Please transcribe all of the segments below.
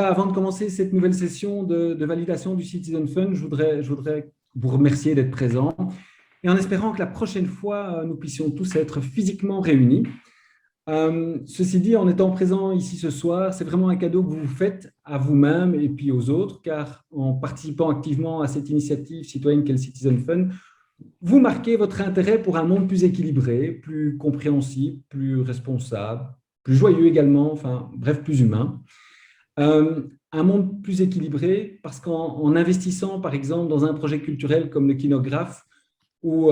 voilà, avant de commencer cette nouvelle session de validation du Citizen Fund, je voudrais vous remercier d'être présent et en espérant que la prochaine fois, nous puissions tous être physiquement réunis. Ceci dit, en étant présent ici ce soir, c'est vraiment un cadeau que vous vous faites à vous-même et puis aux autres, car en participant activement à cette initiative citoyenne qu'est le Citizen Fund, vous marquez votre intérêt pour un monde plus équilibré, plus compréhensible, plus responsable, plus joyeux également, enfin bref, plus humain. Un monde plus équilibré parce qu'en investissant, par exemple, dans un projet culturel comme le Kinographe ou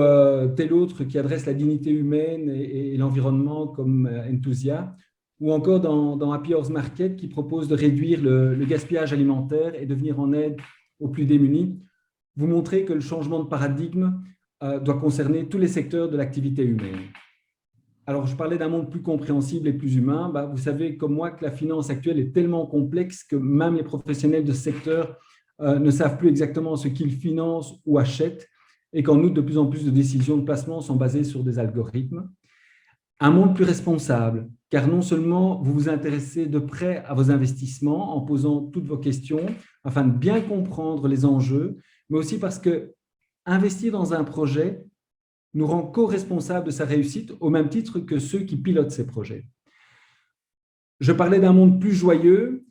tel autre qui adresse la dignité humaine et l'environnement comme Enthusia, ou encore dans Happy Horse Market qui propose de réduire le gaspillage alimentaire et de venir en aide aux plus démunis, vous montrez que le changement de paradigme doit concerner tous les secteurs de l'activité humaine. Alors, je parlais d'un monde plus compréhensible et plus humain. Vous savez comme moi que la finance actuelle est tellement complexe que même les professionnels de ce secteur ne savent plus exactement ce qu'ils financent ou achètent et qu'en outre, de plus en plus de décisions de placement sont basées sur des algorithmes. Un monde plus responsable, car non seulement vous vous intéressez de près à vos investissements en posant toutes vos questions afin de bien comprendre les enjeux, mais aussi parce que investir dans un projet nous rend co-responsables de sa réussite au même titre que ceux qui pilotent ces projets. Je parlais d'un monde plus joyeux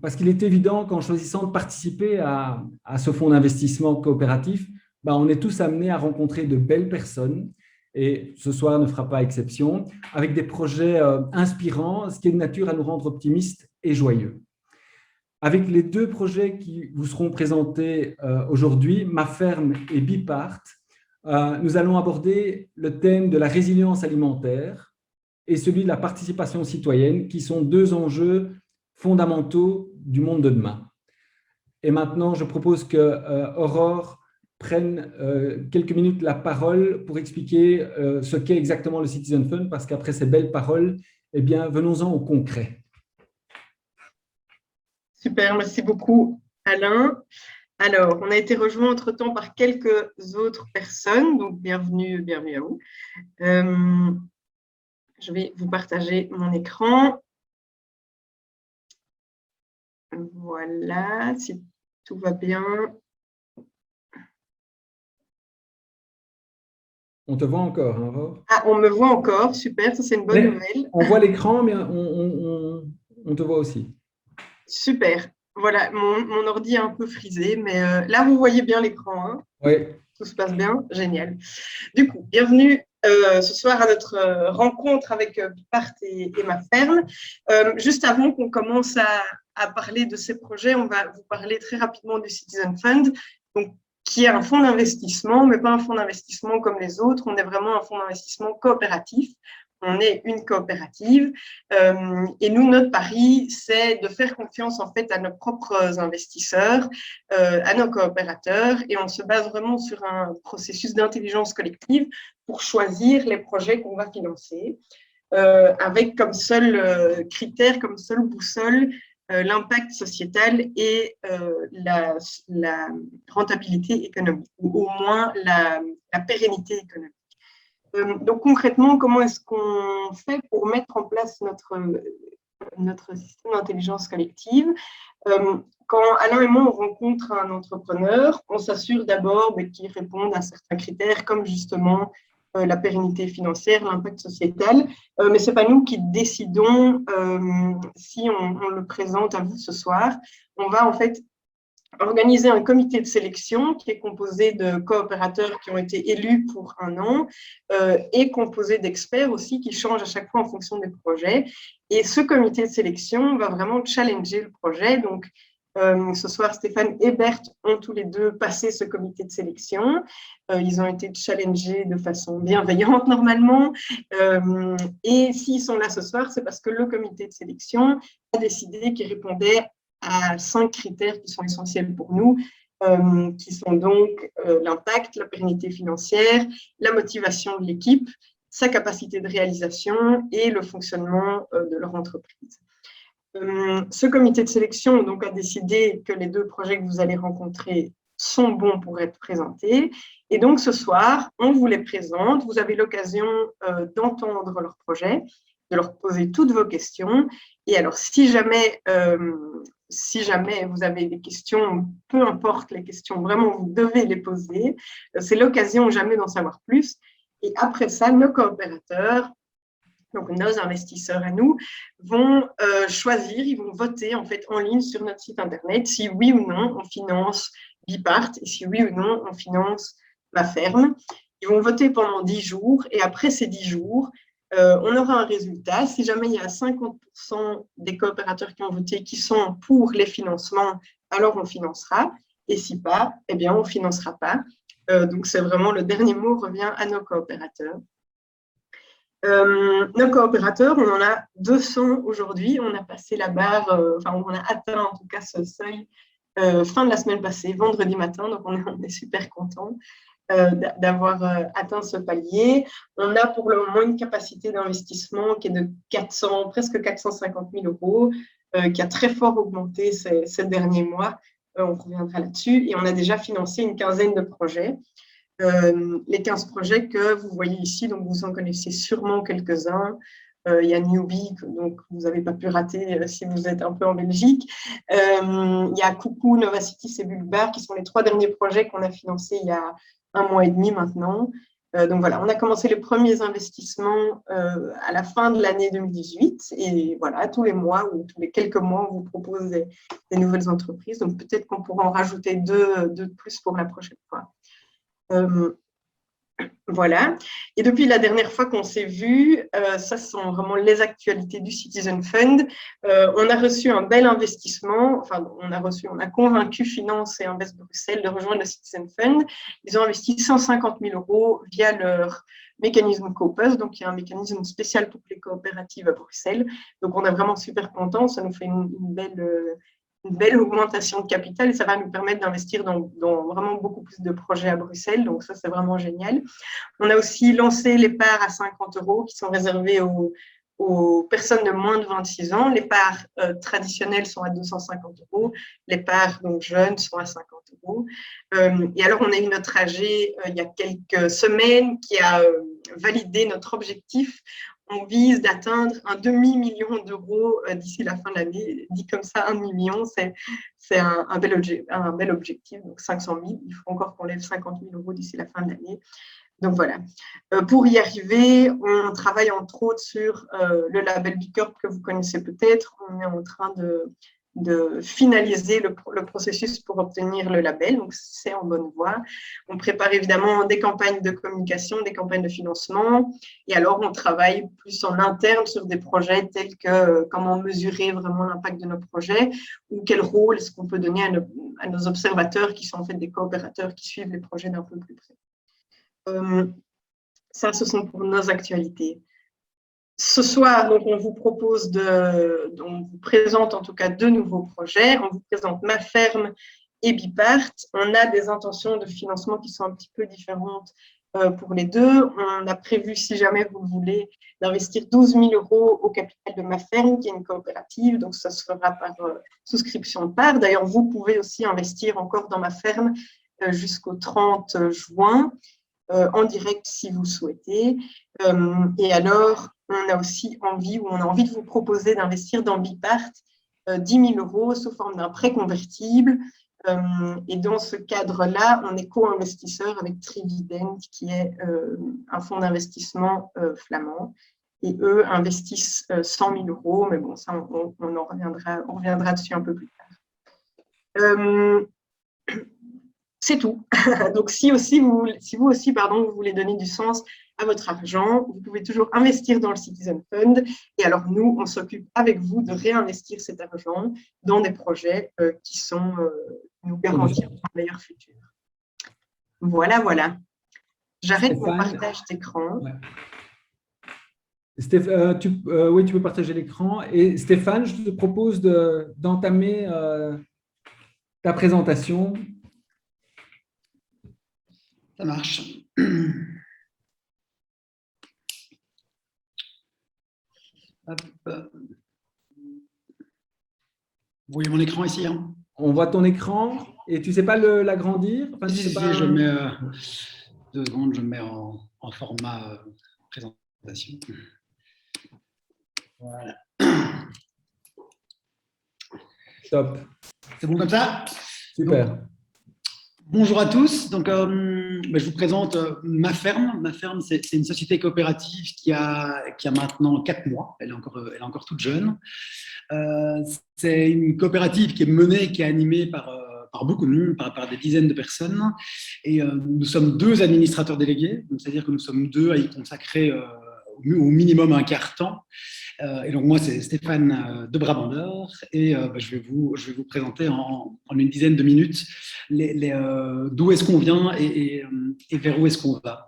parce qu'il est évident qu'en choisissant de participer à ce fonds d'investissement coopératif, on est tous amenés à rencontrer de belles personnes et ce soir ne fera pas exception, avec des projets inspirants, ce qui est de nature à nous rendre optimistes et joyeux. Avec les deux projets qui vous seront présentés aujourd'hui, Ma Ferme et Bipart, nous allons aborder le thème de la résilience alimentaire et celui de la participation citoyenne, qui sont deux enjeux fondamentaux du monde de demain. Et maintenant, je propose que Aurore prenne quelques minutes la parole pour expliquer ce qu'est exactement le Citizen Fund, parce qu'après ces belles paroles, eh bien, venons-en au concret. Super, merci beaucoup Alain. Alors, on a été rejoint entre-temps par quelques autres personnes, donc bienvenue à vous. Je vais vous partager mon écran. Voilà, si tout va bien. On te voit encore, hein, Aurore ? Ah, on me voit encore, super, ça c'est une bonne nouvelle. On voit l'écran, mais on te voit aussi. Super. Voilà, mon ordi est un peu frisé, mais là, vous voyez bien l'écran. Hein. Oui. Tout se passe bien, génial. Du coup, bienvenue ce soir à notre rencontre avec Bipart et Ma Ferme. Juste avant qu'on commence à parler de ces projets, on va vous parler très rapidement du Citizen Fund, donc, qui est un fonds d'investissement, mais pas un fonds d'investissement comme les autres. On est vraiment un fonds d'investissement coopératif. On est une coopérative et nous, notre pari, c'est de faire confiance en fait à nos propres investisseurs, à nos coopérateurs, et on se base vraiment sur un processus d'intelligence collective pour choisir les projets qu'on va financer, avec comme seul critère, comme seule boussole, l'impact sociétal et la rentabilité économique, ou au moins la pérennité économique. Donc concrètement, comment est-ce qu'on fait pour mettre en place notre système d'intelligence collective? Quand Alain et moi, on rencontre un entrepreneur, on s'assure d'abord qu'il réponde à certains critères comme justement la pérennité financière, l'impact sociétal, mais ce n'est pas nous qui décidons si on le présente à vous ce soir. On va en fait organiser un comité de sélection qui est composé de coopérateurs qui ont été élus pour 1 an et composé d'experts aussi qui changent à chaque fois en fonction des projets. Et ce comité de sélection va vraiment challenger le projet. Donc, ce soir, Stéphane et Berthe ont tous les deux passé ce comité de sélection. Ils ont été challengés de façon bienveillante normalement. Et s'ils sont là ce soir, c'est parce que le comité de sélection a décidé qu'ils répondaient à 5 critères qui sont essentiels pour nous, qui sont donc l'impact, la pérennité financière, la motivation de l'équipe, sa capacité de réalisation et le fonctionnement de leur entreprise. Ce comité de sélection donc, a décidé que les 2 projets que vous allez rencontrer sont bons pour être présentés. Et donc, ce soir, on vous les présente. Vous avez l'occasion d'entendre leurs projets, de leur poser toutes vos questions. Et alors, si jamais si jamais vous avez des questions, peu importe les questions, vraiment, vous devez les poser. C'est l'occasion jamais d'en savoir plus. Et après ça, nos coopérateurs, donc nos investisseurs à nous, vont choisir, ils vont voter en fait en ligne sur notre site internet si oui ou non on finance Bipart et si oui ou non on finance Ma Ferme. Ils vont voter pendant 10 jours et après ces 10 jours, on aura un résultat. Si jamais il y a 50% des coopérateurs qui ont voté qui sont pour les financements, alors on financera. Et si pas, eh bien, on ne financera pas. Donc, c'est vraiment le dernier mot revient à nos coopérateurs. Nos coopérateurs, on en a 200 aujourd'hui. On a passé la barre, on a atteint en tout cas ce seuil fin de la semaine passée, vendredi matin. Donc, on est super contents d'avoir atteint ce palier. On a pour le moment une capacité d'investissement qui est de presque 450 000 euros, qui a très fort augmenté ces derniers mois. On reviendra là-dessus. Et on a déjà financé une quinzaine de projets. Les 15 projets que vous voyez ici, donc vous en connaissez sûrement quelques-uns. Il y a Newbie, donc vous n'avez pas pu rater si vous êtes un peu en Belgique. Il y a Coucou, Novacitis et Bulbar, qui sont les 3 derniers projets qu'on a financés il y a 1 mois et demi maintenant. Donc voilà, on a commencé les premiers investissements à la fin de l'année 2018. Et voilà, tous les mois ou tous les quelques mois, on vous propose des nouvelles entreprises. Donc peut-être qu'on pourra en rajouter deux de plus pour la prochaine fois. Voilà. Et depuis la dernière fois qu'on s'est vu, ça sont vraiment les actualités du Citizen Fund. On a reçu un bel investissement, on a convaincu Finance et Invest Bruxelles de rejoindre le Citizen Fund. Ils ont investi 150 000 euros via leur mécanisme Copus, donc il y a un mécanisme spécial pour les coopératives à Bruxelles. Donc on est vraiment super contents, ça nous fait une belle augmentation de capital et ça va nous permettre d'investir dans vraiment beaucoup plus de projets à Bruxelles. Donc, ça, c'est vraiment génial. On a aussi lancé les parts à 50 euros qui sont réservées aux personnes de moins de 26 ans. Les parts traditionnelles sont à 250 euros. Les parts donc, jeunes sont à 50 euros. Et alors, on a eu notre AG il y a quelques semaines qui a validé notre objectif. On vise d'atteindre un demi-million d'euros d'ici la fin de l'année. Dit comme ça, 1 million, c'est un bel objectif. Donc, 500 000. Il faut encore qu'on lève 50 000 euros d'ici la fin de l'année. Donc, voilà. Pour y arriver, on travaille entre autres sur le label Bicorp que vous connaissez peut-être. On est en train de finaliser le processus pour obtenir le label. Donc, c'est en bonne voie. On prépare évidemment des campagnes de communication, des campagnes de financement. Et alors, on travaille plus en interne sur des projets tels que comment mesurer vraiment l'impact de nos projets ou quel rôle est-ce qu'on peut donner à nos observateurs qui sont en fait des coopérateurs qui suivent les projets d'un peu plus près. Ça, ce sont pour nos actualités. Ce soir, donc, on vous présente en tout cas 2 nouveaux projets. On vous présente Ma Ferme et Bipart. On a des intentions de financement qui sont un petit peu différentes pour les deux. On a prévu, si jamais vous le voulez, d'investir 12 000 euros au capital de Ma Ferme, qui est une coopérative. Donc, ça se fera par souscription de part. D'ailleurs, vous pouvez aussi investir encore dans Ma Ferme jusqu'au 30 juin. En direct si vous souhaitez. Et alors, on a aussi envie de vous proposer d'investir dans Bipart 10 000 euros sous forme d'un prêt convertible. Et dans ce cadre-là, on est co-investisseur avec Trivident, qui est un fonds d'investissement flamand. Et eux investissent 100 000 euros, mais bon, ça, on reviendra dessus un peu plus tard. C'est tout. Donc, si vous aussi, vous voulez donner du sens à votre argent, vous pouvez toujours investir dans le Citizen Fund. Et alors, nous, on s'occupe avec vous de réinvestir cet argent dans des projets qui nous garantiront un meilleur futur. Voilà, voilà. J'arrête mon partage d'écran. Ouais. Oui, tu peux partager l'écran. Et Stéphane, je te propose d'entamer ta présentation. Ça marche. Hop. Vous voyez mon écran ici, hein? On voit ton écran et tu ne sais pas l'agrandir? Si, je mets 2 secondes, je mets en format présentation. Voilà. Top. C'est bon comme ça? Super. Donc, bonjour à tous. Donc, je vous présente Ma Ferme. Ma Ferme, c'est une société coopérative qui a maintenant 4 mois. Elle est encore toute jeune. C'est une coopérative qui est menée, qui est animée par beaucoup de monde, par des dizaines de personnes. Et nous sommes 2 administrateurs délégués. C'est-à-dire que nous sommes 2 à y consacrer au minimum un quart temps. Et donc moi, c'est Stéphane de Brabander, et je vais vous présenter en une dizaine de minutes d'où est-ce qu'on vient et vers où est-ce qu'on va.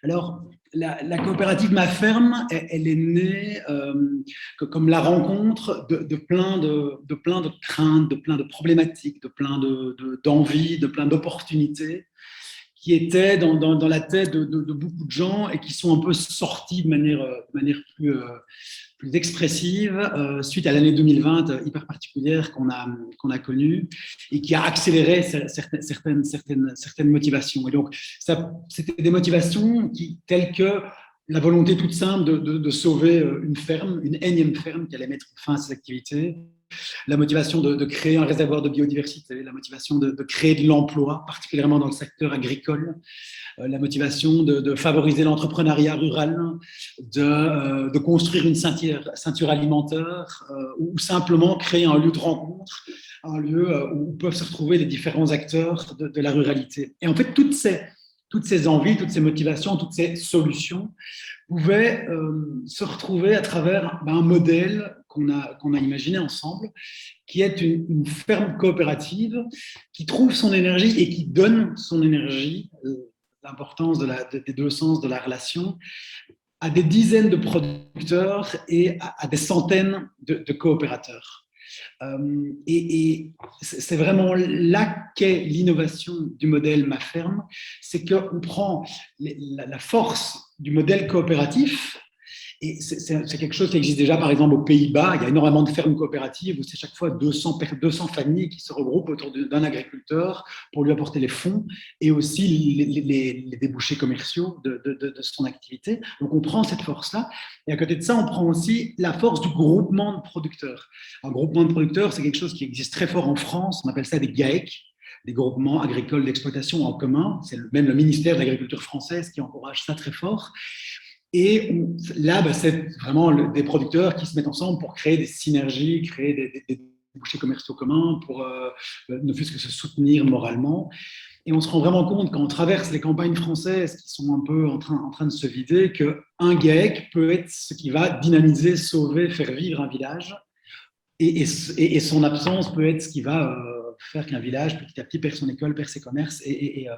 Alors, la coopérative Ma Ferme, elle est née comme la rencontre de plein de craintes, de plein de problématiques, de plein d'envies, de plein d'opportunités qui étaient dans la tête de beaucoup de gens et qui sont un peu sortis de manière plus expressive suite à l'année 2020 hyper particulière qu'on a connue et qui a accéléré certaines motivations. Et donc, c'était des motivations telles que la volonté toute simple de sauver une énième ferme qui allait mettre fin à ses activités, la motivation de créer un réservoir de biodiversité, la motivation de créer de l'emploi, particulièrement dans le secteur agricole, la motivation de favoriser l'entrepreneuriat rural, de construire une ceinture alimentaire ou simplement créer un lieu de rencontre, un lieu où peuvent se retrouver les différents acteurs de la ruralité. Et en fait, toutes ces envies, toutes ces motivations, toutes ces solutions pouvaient se retrouver à travers un modèle qu'on a imaginé ensemble, qui est une ferme coopérative qui trouve son énergie et qui donne son énergie, l'importance des 2 sens de la relation, à des dizaines de producteurs et à des centaines de coopérateurs. Et c'est vraiment là qu'est l'innovation du modèle Ma Ferme, c'est qu'on prend la force du modèle coopératif. Et c'est quelque chose qui existe déjà, par exemple, aux Pays-Bas. Il y a énormément de fermes coopératives où c'est chaque fois 200 familles qui se regroupent autour d'un agriculteur pour lui apporter les fonds et aussi les débouchés commerciaux de son activité. Donc, on prend cette force-là. Et à côté de ça, on prend aussi la force du groupement de producteurs. Un groupement de producteurs, c'est quelque chose qui existe très fort en France. On appelle ça des GAEC, des groupements agricoles d'exploitation en commun. C'est même le ministère de l'Agriculture française qui encourage ça très fort. Et là, c'est vraiment des producteurs qui se mettent ensemble pour créer des synergies, créer des débouchés commerciaux communs, pour ne fût-ce que se soutenir moralement. Et on se rend vraiment compte quand on traverse les campagnes françaises qui sont un peu en train de se vider, qu'un GAEC peut être ce qui va dynamiser, sauver, faire vivre un village. Et son absence peut être ce qui va faire qu'un village, petit à petit, perd son école, perd ses commerces et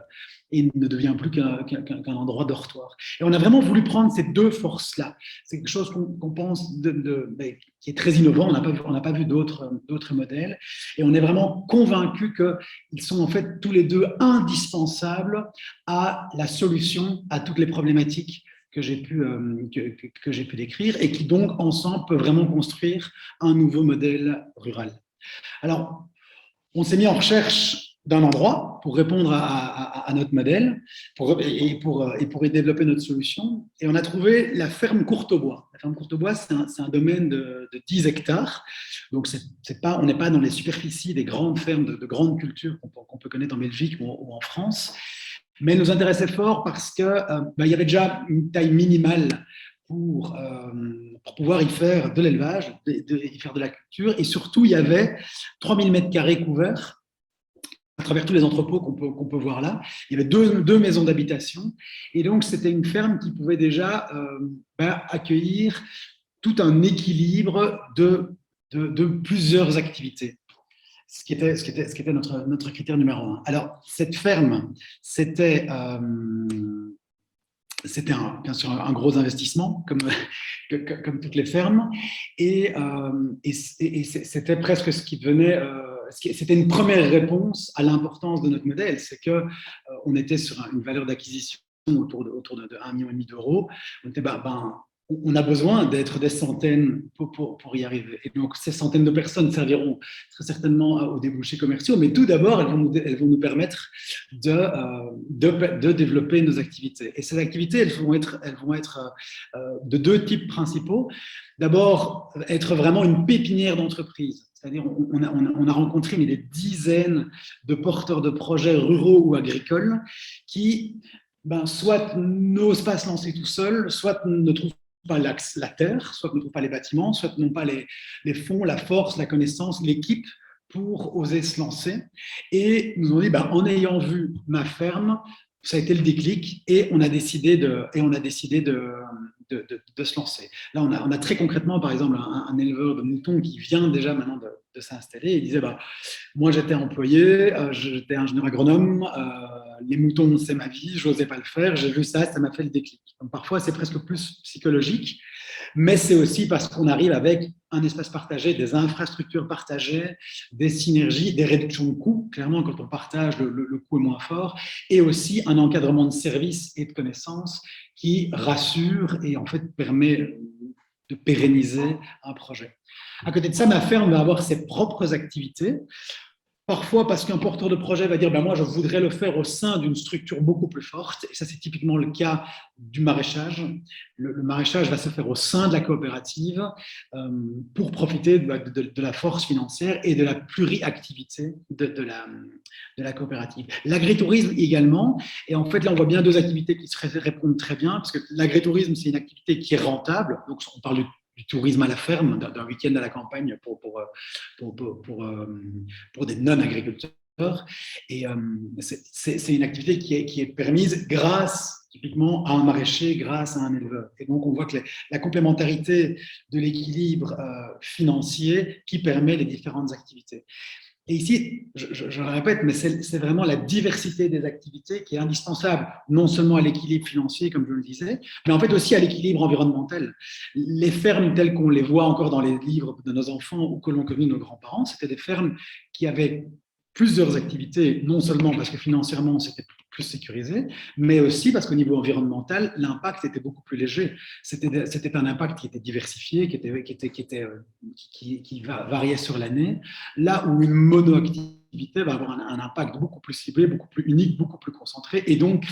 ne devient plus qu'un endroit dortoir. Et on a vraiment voulu prendre ces 2 forces-là. C'est quelque chose qu'on pense qui est très innovant. On n'a pas vu d'autres modèles. Et on est vraiment convaincus qu'ils sont en fait tous les 2 indispensables à la solution à toutes les problématiques que j'ai pu décrire et qui donc ensemble peuvent vraiment construire un nouveau modèle rural. Alors, on s'est mis en recherche d'un endroit pour répondre à notre modèle et pour y développer notre solution. Et on a trouvé la ferme Courtaubois. La ferme Courtaubois, c'est un domaine de 10 hectares. Donc, on n'est pas dans les superficies des grandes fermes de grandes cultures qu'on peut connaître en Belgique ou en France. Mais elle nous intéressait fort parce qu'il y avait déjà une taille minimale pour pouvoir y faire de l'élevage, y faire de la culture. Et surtout, il y avait 3000 m² couverts à travers tous les entrepôts qu'on peut voir là. Il y avait deux maisons d'habitation. Et donc, c'était une ferme qui pouvait déjà accueillir tout un équilibre de plusieurs activités. Ce qui était notre critère numéro 1. Alors, cette ferme, c'était bien sûr un gros investissement, comme toutes les fermes, et c'était presque ce qui devenait, c'était une première réponse à l'importance de notre modèle, c'est qu'on était sur une valeur d'acquisition autour de 1,5 million d'euros. On était, on a besoin d'être des centaines pour y arriver. Et donc, ces centaines de personnes serviront très certainement aux débouchés commerciaux, mais tout d'abord, elles vont nous permettre de développer nos activités. Et ces activités, elles vont être de deux types principaux. D'abord, être vraiment une pépinière d'entreprise. C'est-à-dire, on a rencontré des dizaines de porteurs de projets ruraux ou agricoles qui, soit n'osent pas se lancer tout seuls, soit ne trouvent pas la terre, soit ne trouvent pas les bâtiments, soit n'ont pas les fonds, la force, la connaissance, l'équipe pour oser se lancer. Et nous ont dit, en ayant vu ma ferme, ça a été le déclic et on a décidé de se lancer. Là, on a très concrètement, par exemple, un éleveur de moutons qui vient déjà maintenant de s'installer. Il disait, moi, j'étais employé, j'étais ingénieur agronome, les moutons, c'est ma vie, je n'osais pas le faire, j'ai vu ça m'a fait le déclic. Donc, parfois, c'est presque plus psychologique, mais c'est aussi parce qu'on arrive avec un espace partagé, des infrastructures partagées, des synergies, des réductions de coûts. Clairement, quand on partage, le coût est moins fort, et aussi un encadrement de services et de connaissances qui rassure et en fait permet de pérenniser un projet. À côté de ça, ma ferme va avoir ses propres activités. Parfois parce qu'un porteur de projet va dire moi je voudrais le faire au sein d'une structure beaucoup plus forte, et ça c'est typiquement le cas du maraîchage. Le maraîchage va se faire au sein de la coopérative pour profiter de la force financière et de la pluriactivité de la coopérative. L'agritourisme également, et en fait là on voit bien deux activités qui se répondent très bien, parce que l'agritourisme c'est une activité qui est rentable, donc on parle du tourisme à la ferme, d'un week-end à la campagne pour des non-agriculteurs. Et c'est une activité qui est permise grâce, typiquement, à un maraîcher, grâce à un éleveur. Et donc, on voit que la complémentarité de l'équilibre financier qui permet les différentes activités. Et ici, je le répète, mais c'est vraiment la diversité des activités qui est indispensable, non seulement à l'équilibre financier, comme je le disais, mais en fait aussi à l'équilibre environnemental. Les fermes telles qu'on les voit encore dans les livres de nos enfants ou que l'ont connu nos grands-parents, c'était des fermes qui avaient plusieurs activités, non seulement parce que financièrement c'était plus sécurisé, mais aussi parce qu'au niveau environnemental, l'impact était beaucoup plus léger. C'était un impact qui était diversifié, qui variait sur l'année, là où une monoactivité va avoir un impact beaucoup plus ciblé, beaucoup plus unique, beaucoup plus concentré, et donc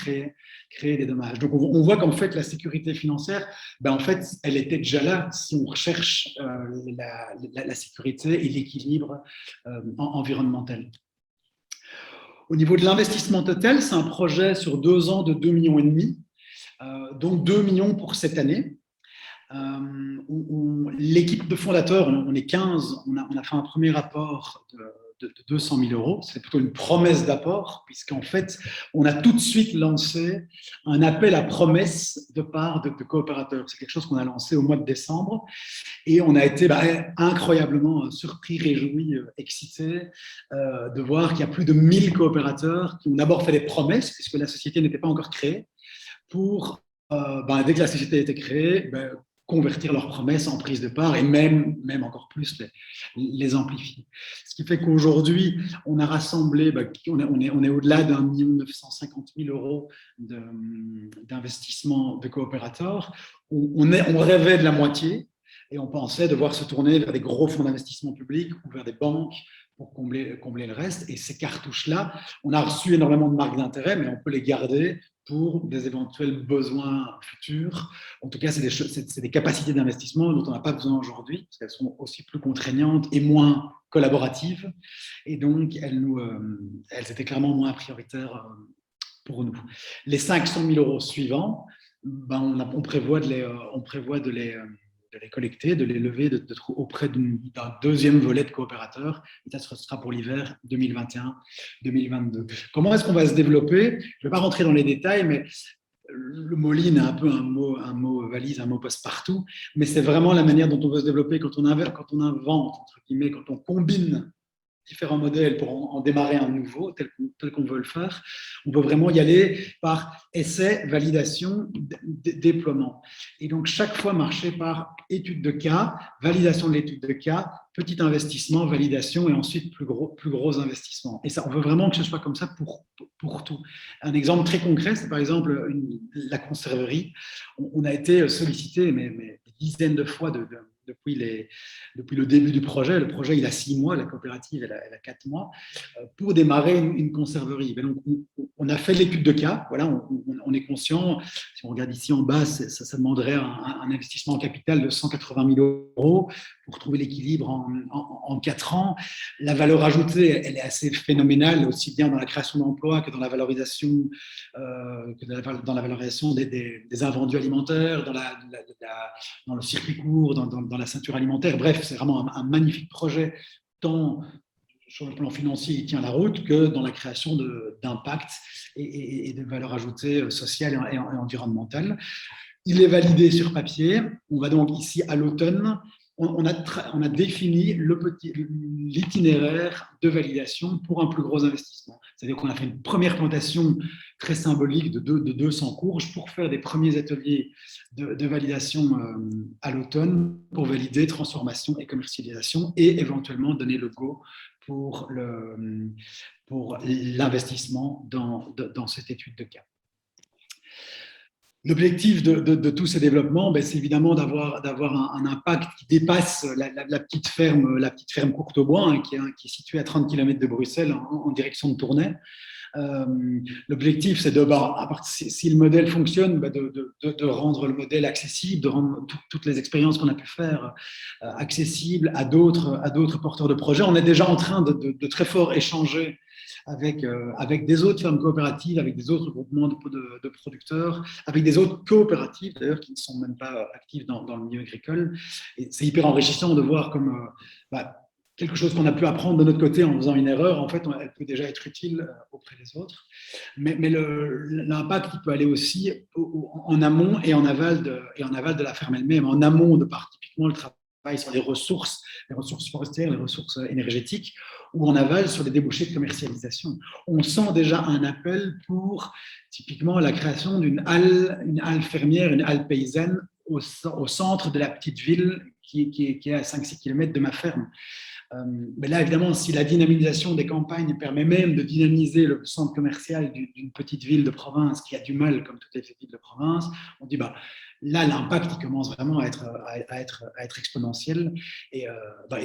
créer des dommages. Donc on voit qu'en fait la sécurité financière, en fait, elle était déjà là si on recherche la sécurité et l'équilibre environnemental. Au niveau de l'investissement total, c'est un projet sur 2 ans de 2,5 millions, donc 2 millions pour cette année. L'équipe de fondateurs, on est 15, on a fait un premier rapport de 200 000 euros. C'est plutôt une promesse d'apport, puisqu'en fait, on a tout de suite lancé un appel à promesses de part de coopérateurs. C'est quelque chose qu'on a lancé au mois de décembre, et on a été incroyablement surpris, réjouis, excités de voir qu'il y a plus de 1000 coopérateurs qui ont d'abord fait des promesses, puisque la société n'était pas encore créée, pour, dès que la société a été créée, convertir leurs promesses en prise de part et même encore plus les amplifier. Ce qui fait qu'aujourd'hui, on a rassemblé, on est au-delà d'1 950 000 euros d'investissement de coopérateurs. On rêvait de la moitié et on pensait devoir se tourner vers des gros fonds d'investissement publics ou vers des banques pour combler le reste. Et ces cartouches-là, on a reçu énormément de marques d'intérêt, mais on peut les garder pour des éventuels besoins futurs. En tout cas, c'est des capacités d'investissement dont on n'a pas besoin aujourd'hui, parce qu'elles sont aussi plus contraignantes et moins collaboratives. Et donc, elles étaient clairement moins prioritaires pour nous. Les 500 000 euros suivants, on prévoit de les collecter, de les lever auprès d'un deuxième volet de coopérateurs. Et ça sera pour l'hiver 2021-2022. Comment est-ce qu'on va se développer? Je ne vais pas rentrer dans les détails, mais le mot lean est un peu un mot valise, un mot passe-partout, mais c'est vraiment la manière dont on veut se développer quand on invente, entre guillemets, quand on combine différents modèles pour en démarrer un nouveau, tel qu'on veut le faire. On peut vraiment y aller par essai, validation, déploiement. Et donc, chaque fois marcher par étude de cas, validation de l'étude de cas, petit investissement, validation et ensuite plus gros investissement. Et ça, on veut vraiment que ce soit comme ça pour tout. Un exemple très concret, c'est par exemple la conserverie. On a été sollicité mais des dizaines de fois depuis le début du projet. Le projet, il a 6 mois, la coopérative, elle a 4 mois, pour démarrer une conserverie. Et donc, on a fait l'étude de cas, voilà, on est conscient, si on regarde ici en bas, ça demanderait un investissement en capital de 180 000 € pour trouver l'équilibre en 4 ans. La valeur ajoutée, elle est assez phénoménale, aussi bien dans la création d'emplois que dans la valorisation, des invendus alimentaires, dans le circuit court, dans la ceinture alimentaire. Bref, c'est vraiment un magnifique projet, tant sur le plan financier, il tient la route, que dans la création d'impact et de valeur ajoutée sociale et environnementale. Il est validé sur papier. On va donc ici à l'automne. On a défini l'itinéraire de validation pour un plus gros investissement. C'est-à-dire qu'on a fait une première plantation très symbolique de 200 courges pour faire des premiers ateliers de validation à l'automne pour valider transformation et commercialisation et éventuellement donner le go pour l'investissement dans cette étude de cas. L'objectif de tous ces développements, c'est évidemment d'avoir un impact qui dépasse la petite ferme Courtaubois, qui est située à 30 km de Bruxelles en direction de Tournai. L'objectif, c'est si le modèle fonctionne, de rendre le modèle accessible, de rendre toutes les expériences qu'on a pu faire accessibles à d'autres porteurs de projets. On est déjà en train de très fort échanger avec des autres fermes coopératives, avec des autres groupements de producteurs, avec des autres coopératives d'ailleurs qui ne sont même pas actives dans le milieu agricole. Et c'est hyper enrichissant de voir comme quelque chose qu'on a pu apprendre de notre côté en faisant une erreur, en fait, elle peut déjà être utile auprès des autres. Mais l'impact, il peut aller aussi en amont et en aval de la ferme elle-même. En amont, de par typiquement le travail sur les ressources forestières, les ressources énergétiques, ou en aval sur les débouchés de commercialisation. On sent déjà un appel pour typiquement la création une halle fermière, une halle paysanne au centre de la petite ville qui est à 5-6 km de ma ferme. Mais là, évidemment, si la dynamisation des campagnes permet même de dynamiser le centre commercial d'une petite ville de province qui a du mal, comme toutes les villes de province, on dit là, l'impact il commence vraiment à être exponentiel et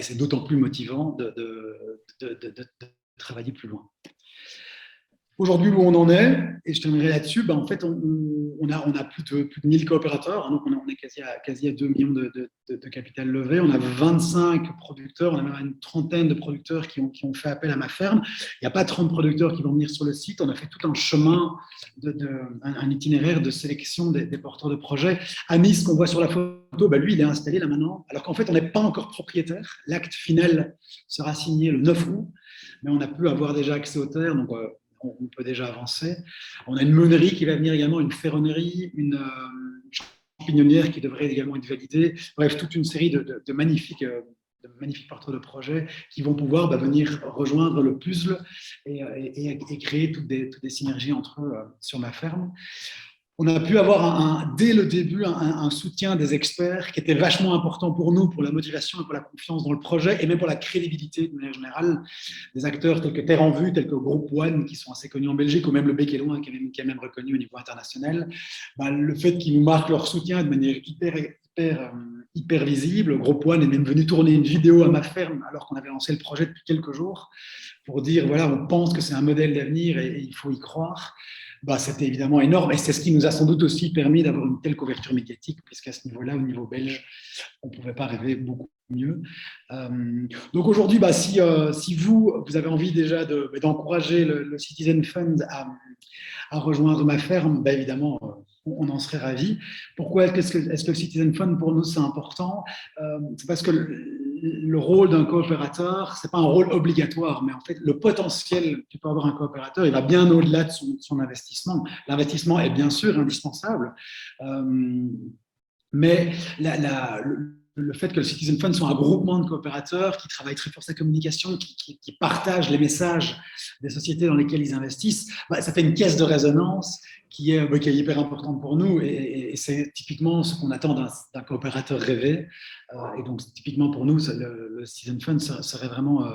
c'est d'autant plus motivant de travailler plus loin. Aujourd'hui, où on en est, et je terminerai là-dessus, en fait, on a plus de 1000 coopérateurs, donc on est quasi à 2 millions de capital levé. On a 25 producteurs, on a même une trentaine de producteurs qui ont fait appel à ma ferme. Il n'y a pas 30 producteurs qui vont venir sur le site. On a fait tout un chemin, un itinéraire de sélection des porteurs de projets. Amis, qu'on voit sur la photo, lui, il est installé là maintenant, alors qu'en fait, on n'est pas encore propriétaire. L'acte final sera signé le 9 août, mais on a pu avoir déjà accès aux terres, donc on peut déjà avancer. On a une meunerie qui va venir également, une ferronnerie, une champignonnière qui devrait également être validée. Bref, toute une série de magnifiques porteurs de projets qui vont pouvoir venir rejoindre le puzzle et créer toutes des synergies entre eux sur ma ferme. On a pu avoir dès le début un soutien des experts qui était vachement important pour nous, pour la motivation et pour la confiance dans le projet, et même pour la crédibilité de manière générale. Des acteurs tels que Terre en Vue, tels que Groupe One, qui sont assez connus en Belgique, ou même le Bec et Loin, qui est même reconnu au niveau international. Le fait qu'ils nous marquent leur soutien de manière hyper visible. Groupe One est même venu tourner une vidéo à ma ferme alors qu'on avait lancé le projet depuis quelques jours pour dire, voilà, on pense que c'est un modèle d'avenir et il faut y croire. C'était évidemment énorme et c'est ce qui nous a sans doute aussi permis d'avoir une telle couverture médiatique, puisqu'à ce niveau-là, au niveau belge, on ne pouvait pas rêver beaucoup mieux. Donc aujourd'hui, si vous avez envie déjà d'encourager le Citizen Fund à rejoindre ma ferme, évidemment, on en serait ravis. Pourquoi est-ce que le Citizen Fund, pour nous, c'est important? C'est parce que le rôle d'un coopérateur, ce n'est pas un rôle obligatoire, mais en fait, le potentiel que peut avoir un coopérateur, il va bien au-delà de son investissement. L'investissement est bien sûr indispensable, mais le fait que le Citizen Fund soit un groupement de coopérateurs qui travaillent très fort sa communication, qui partagent les messages des sociétés dans lesquelles ils investissent, ça fait une caisse de résonance qui est hyper importante pour nous, et c'est typiquement ce qu'on attend d'un coopérateur rêvé. Et donc, typiquement pour nous, le Citizen Fund serait vraiment,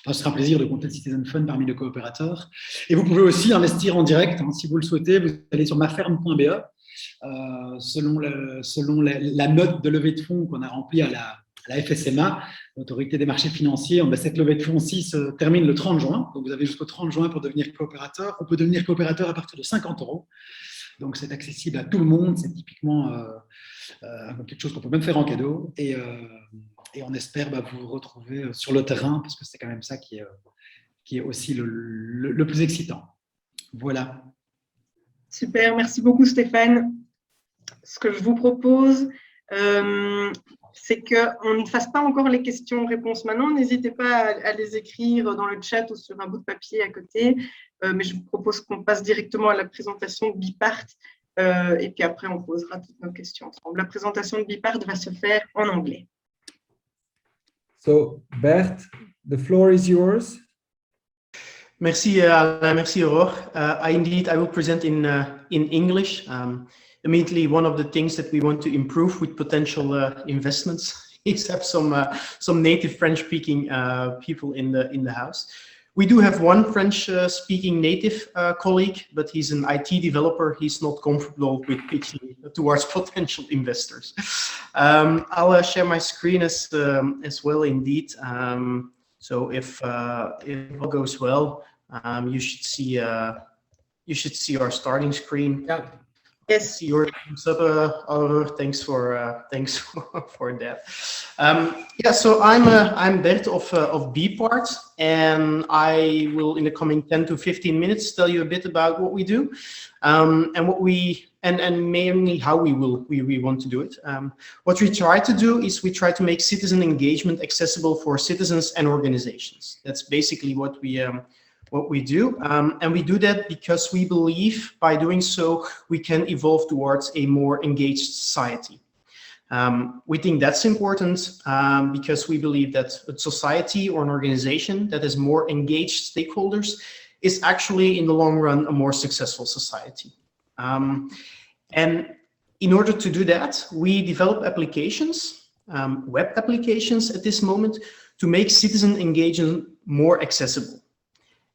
ce serait un plaisir de compter le Citizen Fund parmi les coopérateurs. Et vous pouvez aussi investir en direct, hein, si vous le souhaitez. Vous allez sur maferme.be. Selon la note de levée de fonds qu'on a remplie à la FSMA, l'autorité des marchés financiers, cette levée de fonds-ci se termine le 30 juin. Donc, vous avez jusqu'au 30 juin pour devenir coopérateur. On peut devenir coopérateur à partir de 50 €. Donc, c'est accessible à tout le monde. C'est typiquement quelque chose qu'on peut même faire en cadeau. Et on espère vous retrouver sur le terrain, parce que c'est quand même ça qui est aussi le plus excitant. Voilà. Super, merci beaucoup Stéphane. Ce que je vous propose, c'est qu'on ne fasse pas encore les questions-réponses maintenant. N'hésitez pas à les écrire dans le chat ou sur un bout de papier à côté. Mais je vous propose qu'on passe directement à la présentation de Bipart. Et puis après, on posera toutes nos questions ensemble. La présentation de Bipart va se faire en anglais. So, Bert, the floor is yours. Merci, merci Aurore. Indeed, I will present in English. Immediately, one of the things that we want to improve with potential investments is have some native French-speaking people in the house. We do have one French-speaking native colleague, but he's an IT developer. He's not comfortable with pitching towards potential investors. I'll share my screen as well, indeed. So if all goes well, you should see our starting screen. Yeah. Yes. See your Oliver. Thanks for that. Yeah. So I'm Bert of Bipart, and I will in the coming 10 to 15 minutes tell you a bit about what we do, and what we and mainly how we want to do it. What we try to do is we try to make citizen engagement accessible for citizens and organizations. That's basically what we do, and we do that because we believe by doing so we can evolve towards a more engaged society. We think that's important because we believe that a society or an organization that has more engaged stakeholders is actually in the long run a more successful society. And in order to do that, we develop applications, web applications at this moment, to make citizen engagement more accessible.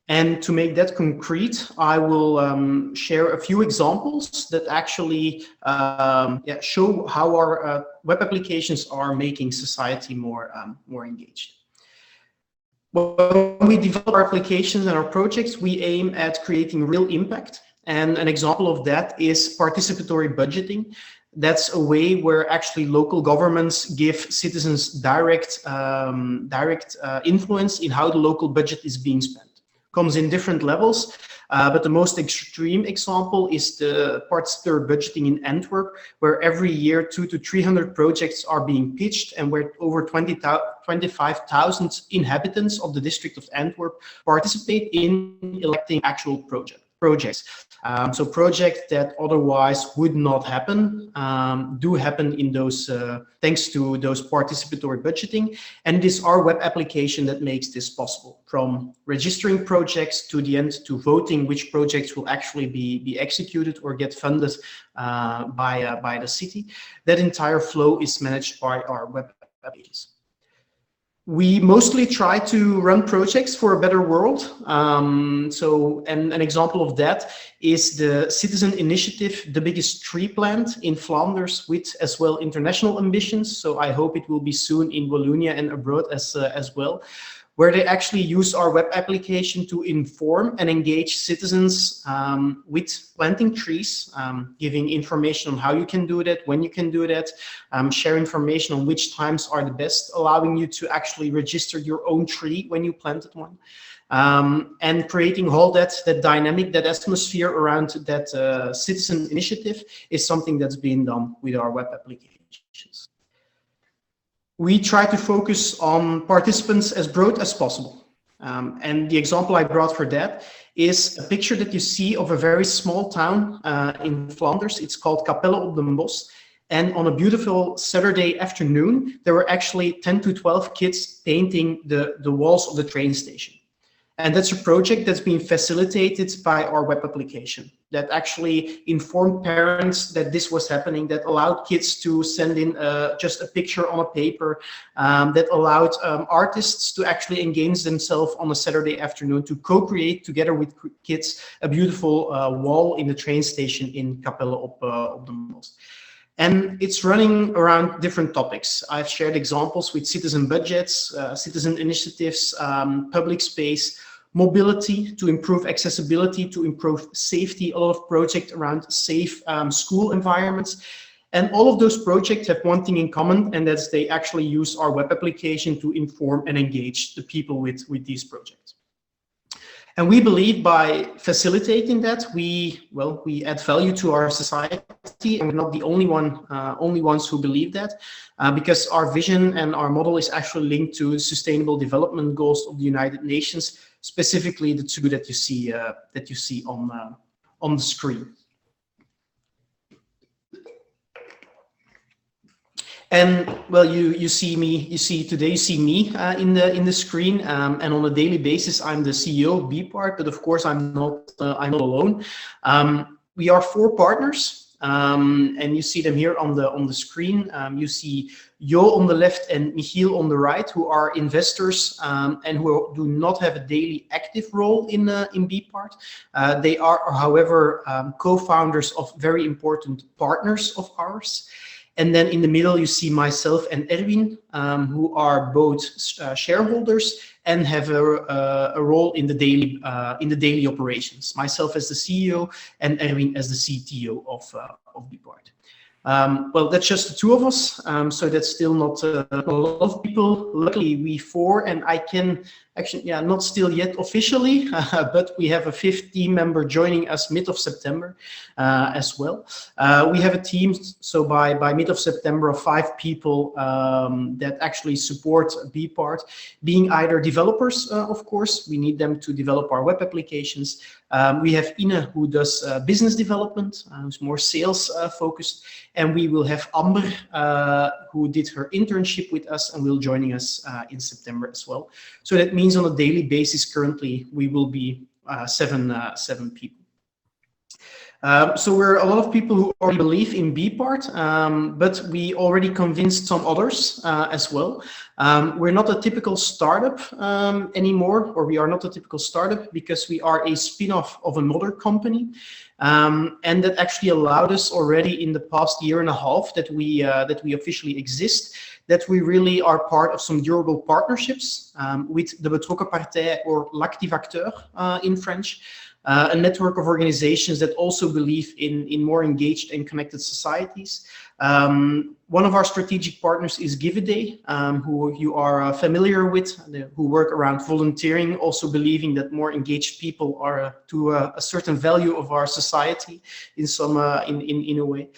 And to make that concrete, I will share a few examples that actually show how our web applications are making society more engaged. When we develop our applications and our projects, we aim at creating real impact. And an example of that is participatory budgeting. That's a way where actually local governments give citizens direct influence in how the local budget is being spent. Comes in different levels, but the most extreme example is the participatory budgeting in Antwerp, where every year 200 to 300 projects are being pitched, and where over 25,000 inhabitants of the district of Antwerp participate in electing actual projects. So projects that otherwise would not happen do happen in those thanks to those participatory budgeting, and it is our web application that makes this possible. From registering projects to the end to voting which projects will actually be executed or get funded by the city, that entire flow is managed by our web applications. We mostly try to run projects for a better world. So an example of that is the citizen initiative, The Biggest Tree Plant in Flanders, with as well international ambitions. So I hope it will be soon in Wallonia and abroad as well, where they actually use our web application to inform and engage citizens with planting trees, giving information on how you can do that, when you can do that, share information on which times are the best, allowing you to actually register your own tree when you planted one, and creating all that dynamic, that atmosphere around that citizen initiative is something that's being done with our web applications. We try to focus on participants as broad as possible. And the example I brought for that is a picture that you see of a very small town in Flanders. It's called Capelle op den Bos. And on a beautiful Saturday afternoon, there were actually 10 to 12 kids painting the walls of the train station. And that's a project that's being facilitated by our web application that actually informed parents that this was happening, that allowed kids to send in just a picture on a paper, that allowed artists to actually engage themselves on a Saturday afternoon to co-create together with kids a beautiful wall in the train station in Capelle op de Most. And it's running around different topics. I've shared examples with citizen budgets, citizen initiatives, public space, mobility to improve accessibility, to improve safety, a lot of projects around safe school environments. And all of those projects have one thing in common, and that's they actually use our web application to inform and engage the people with these projects. And we believe by facilitating that, we add value to our society, and we're not the only ones who believe that, because our vision and our model is actually linked to Sustainable Development Goals of the United Nations, specifically the two that you see on the screen. And well, you see me in the screen, and on a daily basis, I'm the CEO of Bpart, but of course I'm not alone. We are 4 partners, and you see them here on the screen. You see Jo on the left and Michiel on the right, who are investors and who do not have a daily active role in Bpart. They are, however, co-founders of very important partners of ours. And then in the middle, you see myself and Erwin, who are both shareholders and have a role in the daily operations. Myself as the CEO and Erwin as the CTO of Bpart. Well, that's just the 2 of us, so that's still not a lot of people. Luckily, we 4, and I can actually, not still yet officially, but we have a 5th team member joining us mid of September as well. We have a team, so by mid of September, of 5 people that actually support Bpart, being either developers, of course, we need them to develop our web applications. We have Ine, who does business development, who's more sales focused, and we will have Amber, who did her internship with us and will joining us in September as well. So that means on a daily basis, currently, we will be 7 people. So we're a lot of people who already believe in Bpart, but we already convinced some others as well. We're not a typical startup anymore, or we are not a typical startup because we are a spin-off of another company. And that actually allowed us already in the past year and a half that we officially exist, that we really are part of some durable partnerships with the Betrokken Partij, or L'Active Acteur in French. A network of organizations that also believe in more engaged and connected societies. One of our strategic partners is Give a Day, who you are familiar with, who work around volunteering, also believing that more engaged people are to a certain value of our society in a way.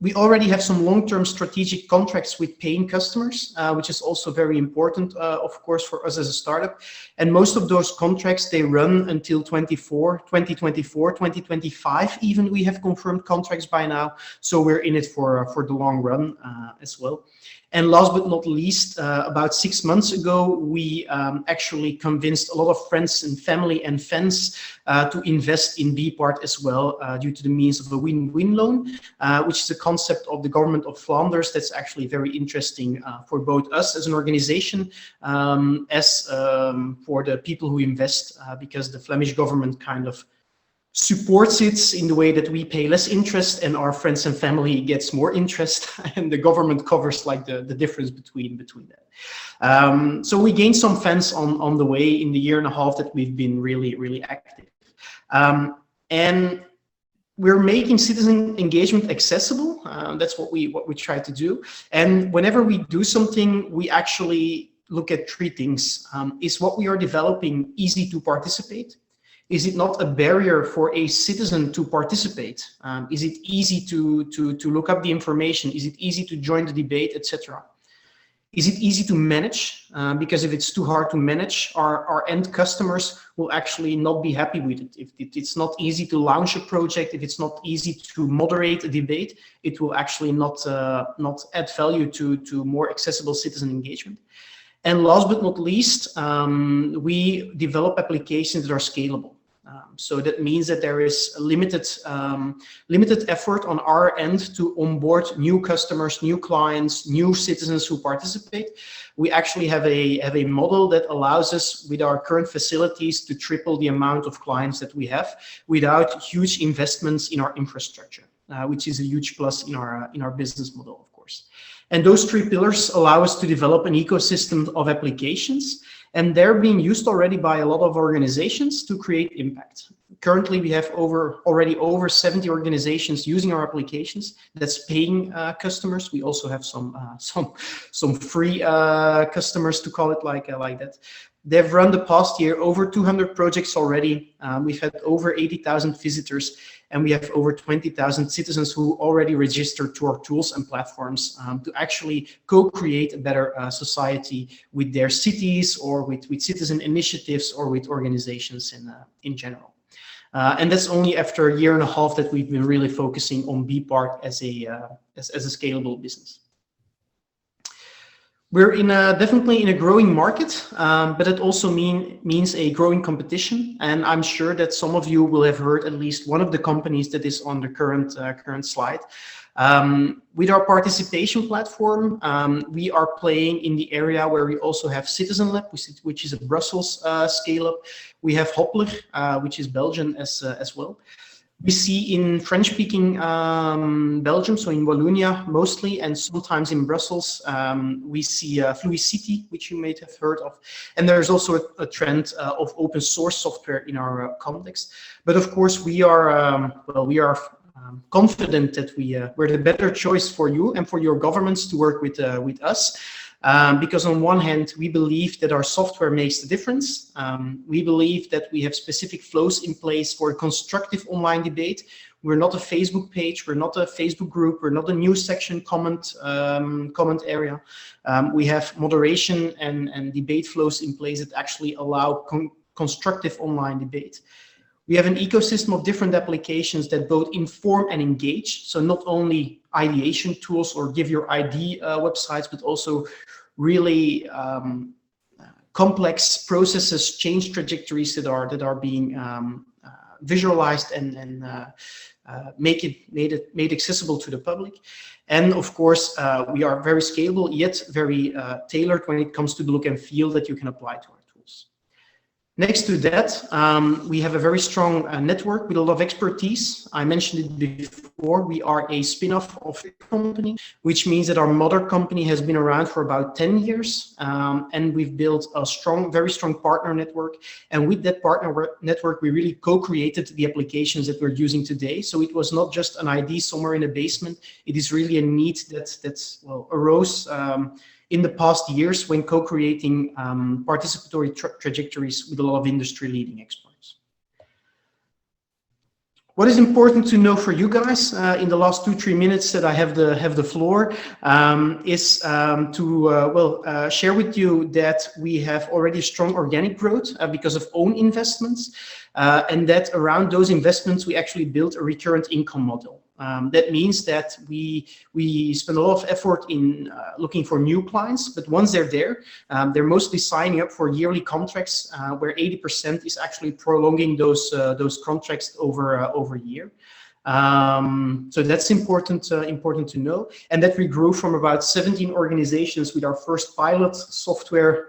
We already have some long-term strategic contracts with paying customers, which is also very important, of course, for us as a startup. And most of those contracts, they run until 2024, 2025, even we have confirmed contracts by now. So we're in it for the long run as well. And last but not least, about 6 months ago, we actually convinced a lot of friends and family and fans to invest in Bpart as well, due to the means of a win-win loan, which is a concept of the government of Flanders that's actually very interesting for both us as an organization, as for the people who invest, because the Flemish government kind of supports it in the way that we pay less interest and our friends and family gets more interest, and the government covers like the difference between that. So we gained some fans on the way in the year and a half that we've been really active. And we're making citizen engagement accessible. That's what we try to do. And whenever we do something, we actually look at 3 things. Is what we are developing easy to participate? Is it not a barrier for a citizen to participate? Is it easy to look up the information? Is it easy to join the debate, etc.? Is it easy to manage? Because if it's too hard to manage, our end customers will actually not be happy with it. If it's not easy to launch a project, if it's not easy to moderate a debate, it will actually not add value to more accessible citizen engagement. And last but not least, we develop applications that are scalable. So that means that there is a limited effort on our end to onboard new customers, new clients, new citizens who participate. We actually have a model that allows us, with our current facilities, to triple the amount of clients that we have without huge investments in our infrastructure, which is a huge plus in our business model, of course. And those three pillars allow us to develop an ecosystem of applications, and they're being used already by a lot of organizations to create impact. Currently, we have already over 70 organizations using our applications. That's paying customers. We also have some free customers, to call it like that. They've run the past year over 200 projects already. We've had over 80,000 visitors, and we have over 20,000 citizens who already registered to our tools and platforms to actually co-create a better society with their cities, or with citizen initiatives, or with organizations in general. And that's only after a year and a half that we've been really focusing on Bpart as a scalable business. We're definitely in a growing market, but it also means a growing competition. And I'm sure that some of you will have heard at least one of the companies that is on the current slide. With our participation platform, we are playing in the area where we also have Citizen Lab, which is a Brussels scale-up. We have Hoppler, which is Belgian as well. We see in French-speaking Belgium, so in Wallonia mostly, and sometimes in Brussels, we see Fluicity, which you may have heard of. And there's also a trend of open source software in our context. But of course, we are confident that we're the better choice for you and for your governments to work with us. Because on one hand, we believe that our software makes a difference. We believe that we have specific flows in place for a constructive online debate. We're not a Facebook page, we're not a Facebook group, we're not a news section comment area. We have moderation and debate flows in place that actually allow constructive online debate. We have an ecosystem of different applications that both inform and engage. So not only ideation tools or give your ID websites, but also really complex processes, change trajectories that are being visualized and made accessible to the public. And of course, we are very scalable, yet very tailored when it comes to the look and feel that you can apply to our tools. Next to that, we have a very strong network with a lot of expertise. I mentioned it before, we are a spin-off of a company, which means that our mother company has been around for about 10 years. And we've built a very strong partner network. And with that partner network, we really co-created the applications that we're using today. So it was not just an idea somewhere in a basement. It is really a need that arose in the past years when co-creating participatory trajectories with a lot of industry-leading experts. What is important to know for you guys in the last 2-3 minutes that I have the floor is to share with you that we have already strong organic growth because of own investments, and that around those investments we actually built a recurrent income model. That means that we spend a lot of effort in looking for new clients, but once they're there, they're mostly signing up for yearly contracts where 80% is actually prolonging those contracts over a year. So that's important to know, and that we grew from about 17 organizations with our first pilot software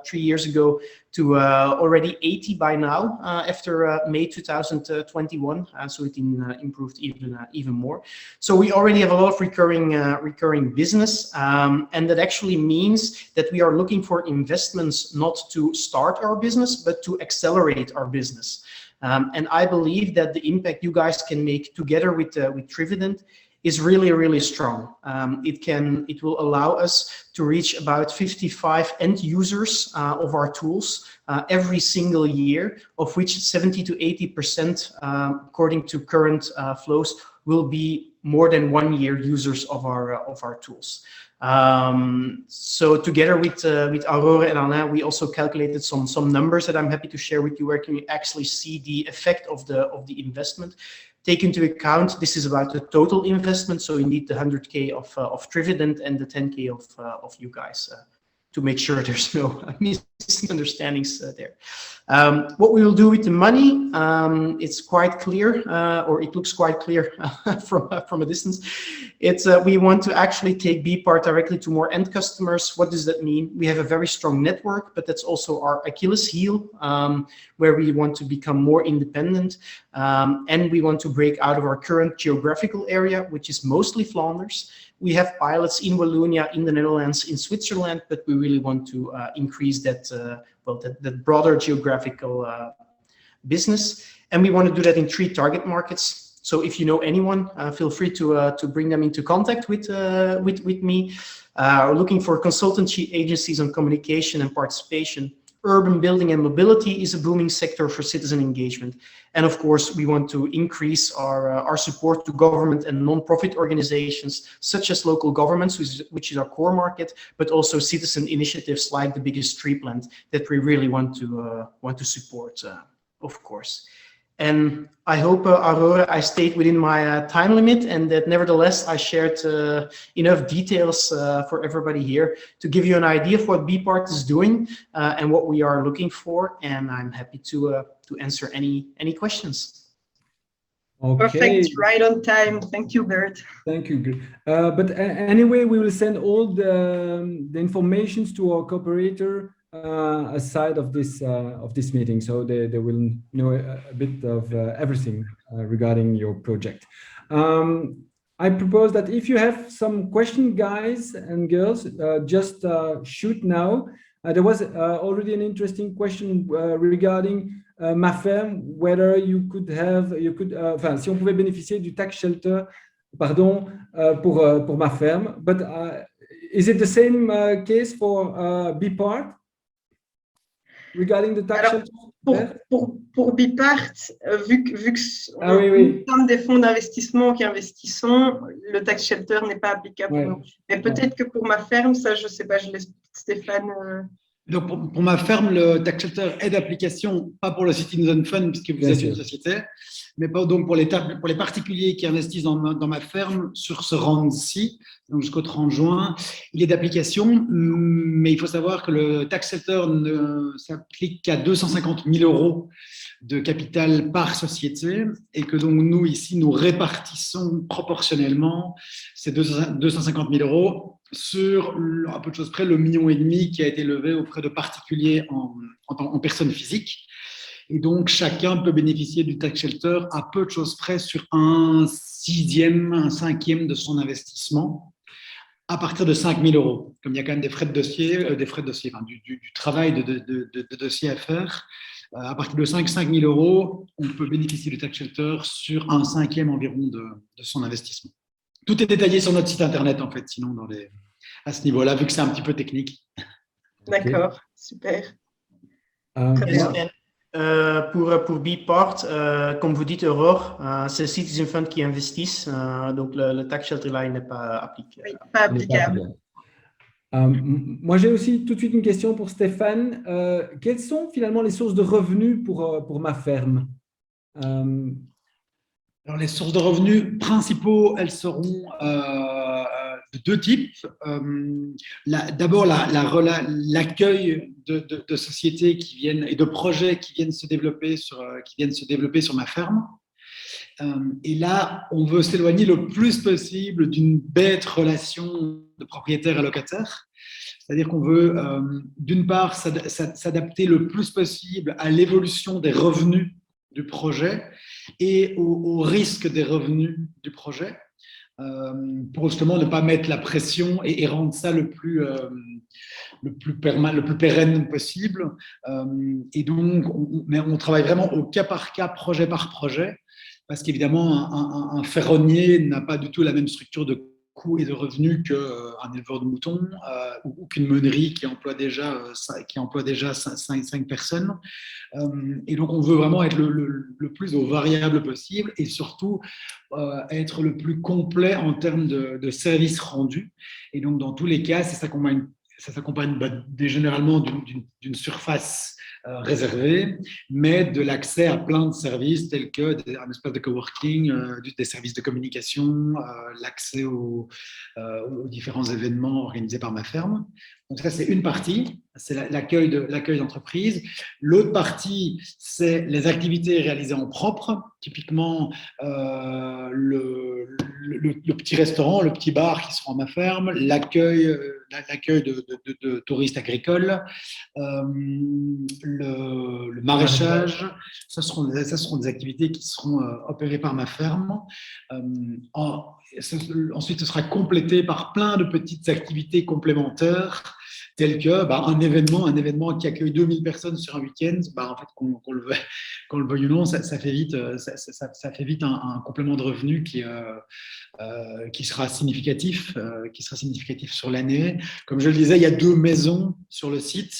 3 years ago to already 80 by now after May 2021. So it improved even more. So we already have a lot of recurring business, and that actually means that we are looking for investments not to start our business, but to accelerate our business. And I believe that the impact you guys can make together with Trivident is really, really strong. It will allow us to reach about 55 end users of our tools every single year, of which 70 to 80%, according to current flows, will be more than 1 year users of our tools. So together with Aurore and Alain, we also calculated some numbers that I'm happy to share with you, where can you actually see the effect of the investment. Take into account, this is about the total investment, so indeed the 100K of Trivident and the 10K of you guys, to make sure there's no misunderstandings there. What we will do with the money, it's quite clear, or it looks quite clear from a distance. It's we want to actually take BPart directly to more end customers. What does that mean? We have a very strong network, but that's also our Achilles heel, where we want to become more independent, and we want to break out of our current geographical area, which is mostly Flanders. We have pilots in Wallonia, in the Netherlands, in Switzerland, but we really want to increase that, that broader geographical business. And we want to do that in 3 target markets. So if you know anyone, feel free to bring them into contact with me. We're looking for consultancy agencies on communication and participation. Urban building and mobility is a booming sector for citizen engagement. And of course, we want to increase our support to government and non-profit organizations, such as local governments, which is our core market, but also citizen initiatives like the Biggest Tree Plant that we really want to support, of course. And I hope, Aurore, I stayed within my time limit, and that nevertheless I shared enough details for everybody here to give you an idea of what BPart is doing and what we are looking for. And I'm happy to answer any questions. Okay. Perfect, right on time. Thank you, Bert. Thank you. But anyway, we will send all the informations to our cooperator aside of this meeting, so they will know a bit of everything regarding your project. I propose that if you have some question, guys and girls, just shoot now. There was already an interesting question regarding Maferm, whether enfin, si on pouvait bénéficier du tax shelter, pardon, pour Maferm. But is it the same case for BPart? Regarding the tax shelter? Pour BPart, vu que oui. Nous sommes des fonds d'investissement qui investissons, le tax shelter n'est pas applicable pour nous. Mais peut-être que pour Maferm, ça je ne sais pas, je laisse Stéphane. Donc pour Maferm, le tax shelter est d'application, pas pour le Citizen Fund, puisque vous êtes une société, mais pas donc pour les particuliers qui investissent dans Maferm sur ce round-ci, donc jusqu'au 30 juin, il est d'application, mais il faut savoir que le tax shelter ne s'applique qu'à 250 000 € de capital par société, et que donc nous ici nous répartissons proportionnellement ces 250 000 € sur, à peu de choses près, le 1,5 million qui a été levé auprès de particuliers en personnes physiques. Et donc, chacun peut bénéficier du tax shelter à peu de choses près sur 1/6, 1/5 de son investissement, à partir de 5 000 €. Comme il y a quand même des frais de dossier, enfin, du travail de dossier à faire, à partir de 5 000 €, on peut bénéficier du tax shelter sur 1/5 environ de son investissement. Tout est détaillé sur notre site internet, en fait, sinon à ce niveau-là, vu que c'est un petit peu technique. D'accord, super. Pour BPart, comme vous dites, Aurore, c'est le Citizen Fund qui investisse, donc le tax shelter là, il n'est pas appliqué. Oui, pas applicable. Moi, j'ai aussi tout de suite une question pour Stéphane. Quelles sont finalement les sources de revenus pour Maferm? Alors, les sources de revenus principaux, elles seront de 2 types. D'abord, l'accueil de sociétés qui viennent et de projets qui viennent se développer sur Maferm. Et là, on veut s'éloigner le plus possible d'une bête relation de propriétaire à locataire. C'est-à-dire qu'on veut, d'une part, s'adapter le plus possible à l'évolution des revenus du projet et au risque des revenus du projet, pour justement ne pas mettre la pression et rendre ça le plus pérenne possible. Et donc, on travaille vraiment au cas par cas, projet par projet, parce qu'évidemment, un ferronnier n'a pas du tout la même structure de coûts et de revenus qu'un éleveur de moutons ou qu'une meunerie qui emploie déjà 5 personnes. Et donc, on veut vraiment être le plus aux variables possible et surtout être le plus complet en termes de services rendus. Et donc, dans tous les cas, ça s'accompagne généralement d'une surface réservée, mais de l'accès à plein de services tels que un espace de coworking, des services de communication, l'accès aux différents événements organisés par ma ferme. Donc ça, c'est une partie, c'est l'accueil d'entreprise. L'autre partie, c'est les activités réalisées en propre, typiquement le petit restaurant, le petit bar qui sera à ma ferme, l'accueil de touristes agricoles, le maraîchage. Ça seront des activités qui seront opérées par ma ferme. Ensuite, ce sera complété par plein de petites activités complémentaires, telles que un événement qui accueille 2000 personnes sur un week-end. En fait, qu'on le veuille ou non, ça fait vite un complément de revenu qui sera significatif sur l'année. Comme je le disais, il y a 2 maisons sur le site.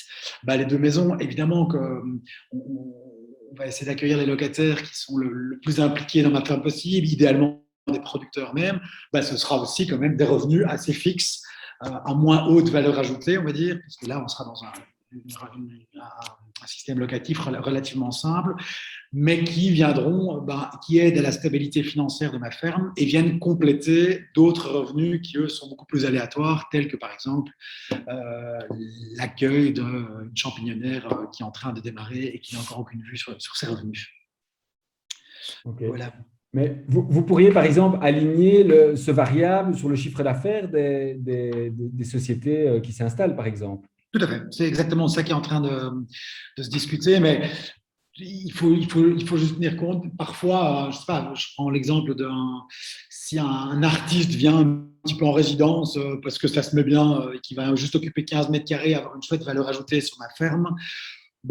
Les 2 maisons, évidemment, on va essayer d'accueillir les locataires qui sont le plus impliqués dans ma ferme possible, idéalement des producteurs même. Ce sera aussi quand même des revenus assez fixes, à moins haute valeur ajoutée, on va dire, puisque là, on sera dans un système locatif relativement simple, mais qui viendront, qui aident à la stabilité financière de ma ferme et viennent compléter d'autres revenus qui, eux, sont beaucoup plus aléatoires, tels que, par exemple, l'accueil d'une champignonnaire qui est en train de démarrer et qui n'a encore aucune vue sur ses revenus. Okay. Voilà. Mais vous pourriez, par exemple, aligner ce variable sur le chiffre d'affaires des sociétés qui s'installent, par exemple. Tout à fait. C'est exactement ça qui est en train de se discuter, mais il faut juste tenir compte. Parfois, je sais pas, je prends l'exemple si un artiste vient un petit peu en résidence parce que ça se met bien et qu'il va juste occuper 15 mètres carrés, avoir une chouette valeur ajoutée sur ma ferme,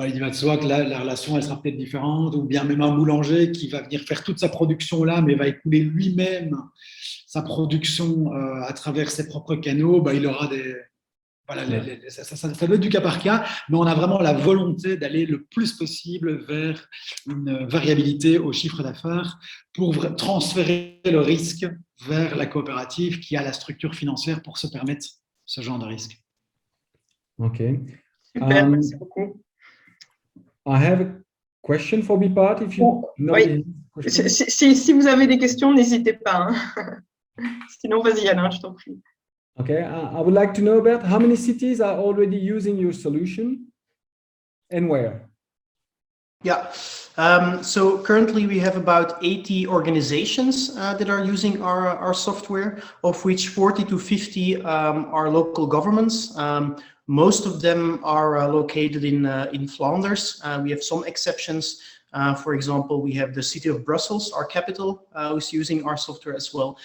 il va de soi que la relation, elle sera peut-être différente, ou bien même un boulanger qui va venir faire toute sa production là, mais va écouler lui-même sa production à travers ses propres canaux, il aura des... Voilà, ça doit être du cas par cas, mais on a vraiment la volonté d'aller le plus possible vers une variabilité au chiffre d'affaires pour transférer le risque vers la coopérative qui a la structure financière pour se permettre ce genre de risque. OK. Super, merci beaucoup. I have a question for Bipart. If you oui. Si vous avez des questions, n'hésitez pas. Sinon, vas-y, Alain, je t'en prie. Okay, I would like to know about how many cities are already using your solution and where? Yeah, so currently we have about 80 organizations that are using our software, of which 40 to 50 are local governments. Most of them are located in Flanders. We have some exceptions. For example, we have the city of Brussels, our capital, who's using our software as well.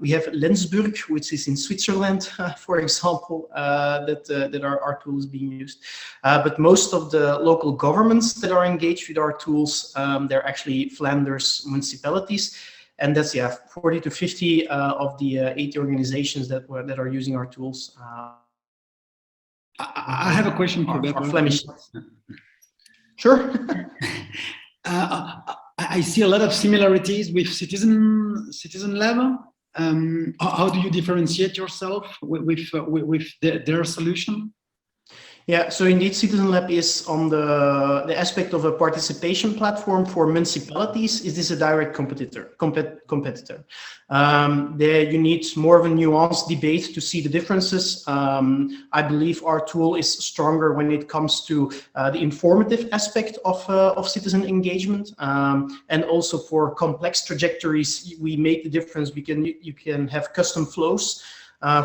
We have Lenzburg, which is in Switzerland, for example, that our tool is being used. But most of the local governments that are engaged with our tools, they're actually Flanders municipalities. And that's 40 to 50 of the 80 organizations that are using our tools. I have a question for our Flemish. Sure. I see a lot of similarities with Citizen Lab. How do you differentiate yourself with their solution? Yeah, so indeed, Citizen Lab is on the aspect of a participation platform for municipalities. Is this a direct competitor? There you need more of a nuanced debate to see the differences. I believe our tool is stronger when it comes to the informative aspect of citizen engagement, and also for complex trajectories, we make the difference. You can have custom flows.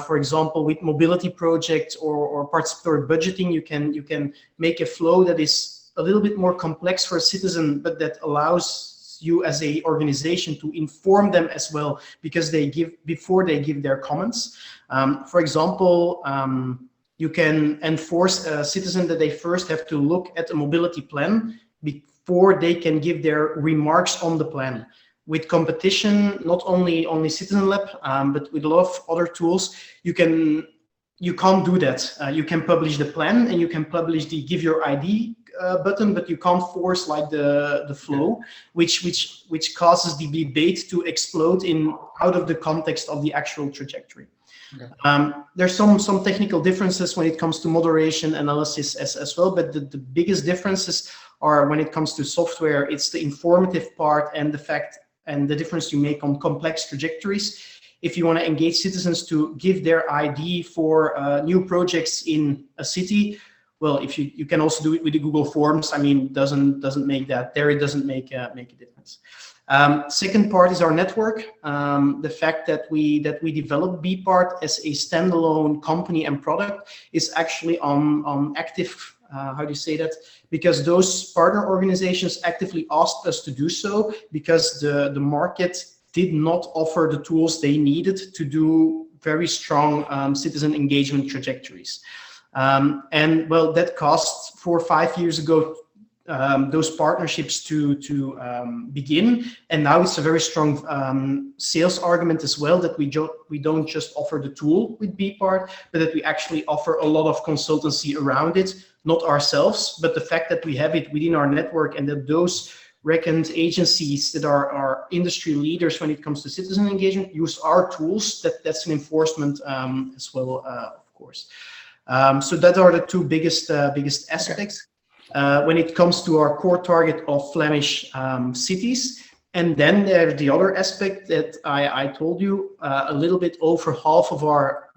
For example, with mobility projects or participatory budgeting, you can make a flow that is a little bit more complex for a citizen, but that allows you as a organization to inform them as well, because before they give their comments. For example, you can enforce a citizen that they first have to look at a mobility plan before they can give their remarks on the plan. with competition, not only Citizen Lab, but with a lot of other tools, you can't do that. You can publish the plan and you can publish the give your ID button, but you can't force like the flow, which causes the debate to explode out of the context of the actual trajectory. Okay. There's some technical differences when it comes to moderation analysis as well, but the biggest differences are when it comes to software. It's the informative part and the fact and the difference you make on complex trajectories. If you want to engage citizens to give their ID for new projects in a city, well, if you can also do it with the Google Forms. I mean, doesn't make that there. It doesn't make a difference. Second part is our network. The fact that we developed Bpart as a standalone company and product is actually on active. How do you say that? Because those partner organizations actively asked us to do so because the market did not offer the tools they needed to do very strong citizen engagement trajectories. And well, that cost 4 or 5 years ago those partnerships to begin, and now it's a very strong sales argument as well that we don't just offer the tool with Bpart, but that we actually offer a lot of consultancy around it, not ourselves, but the fact that we have it within our network and that those reckoned agencies that are industry leaders when it comes to citizen engagement use our tools, that's an enforcement as well, of course. So that are the two biggest aspects. When it comes to our core target of Flemish cities. And then there's the other aspect that I told you, a little bit over half of our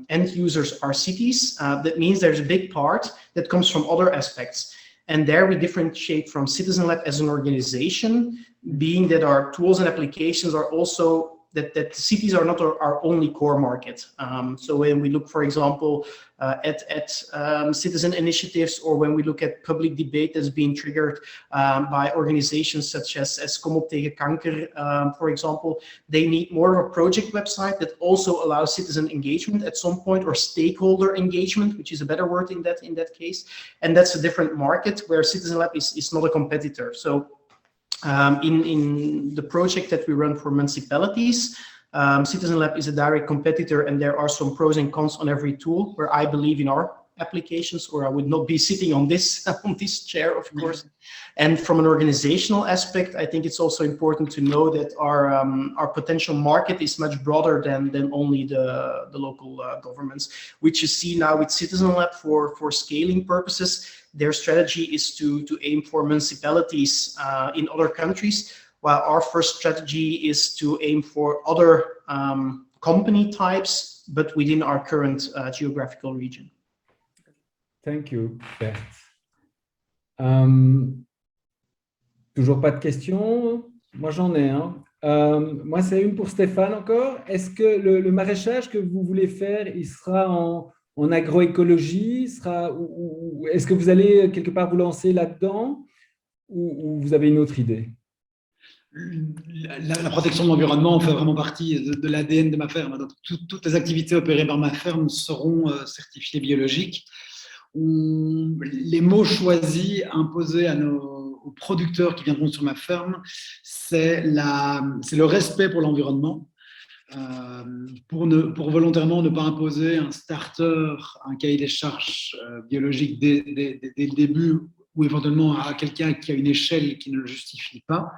end users are cities. That means there's a big part that comes from other aspects. And there we differentiate from Citizen Lab as an organization, being that our tools and applications are also that cities are not our only core market. So when we look, for example, at citizen initiatives, or when we look at public debate that's being triggered by organizations such as Kom op tegen kanker, for example, they need more of a project website that also allows citizen engagement at some point, or stakeholder engagement, which is a better word in that case. And that's a different market where Citizen Lab is not a competitor. So in the project that we run for municipalities, Citizen Lab is a direct competitor, and there are some pros and cons on every tool where I believe in our applications, or I would not be sitting on this chair, of course. And from an organizational aspect, I think it's also important to know that our potential market is much broader than only the local governments, which you see now with Citizen Lab for scaling purposes. Their strategy is to aim for municipalities in other countries, while our first strategy is to aim for other company types, but within our current geographical region. Thank you, Bert. Toujours pas de questions? Moi, j'en ai un. Moi, c'est une pour Stéphane encore. Est-ce que le maraîchage que vous voulez faire, il sera en agroécologie, ou est-ce que vous allez quelque part vous lancer là-dedans, ou vous avez une autre idée? La protection de l'environnement fait vraiment partie de l'ADN de ma ferme. Donc, toutes les activités opérées par ma ferme seront certifiées biologiques. Les mots choisis, imposés aux producteurs qui viendront sur ma ferme, c'est le respect pour l'environnement, pour volontairement ne pas imposer un starter, un cahier des charges biologique dès le début, ou éventuellement à quelqu'un qui a une échelle qui ne le justifie pas.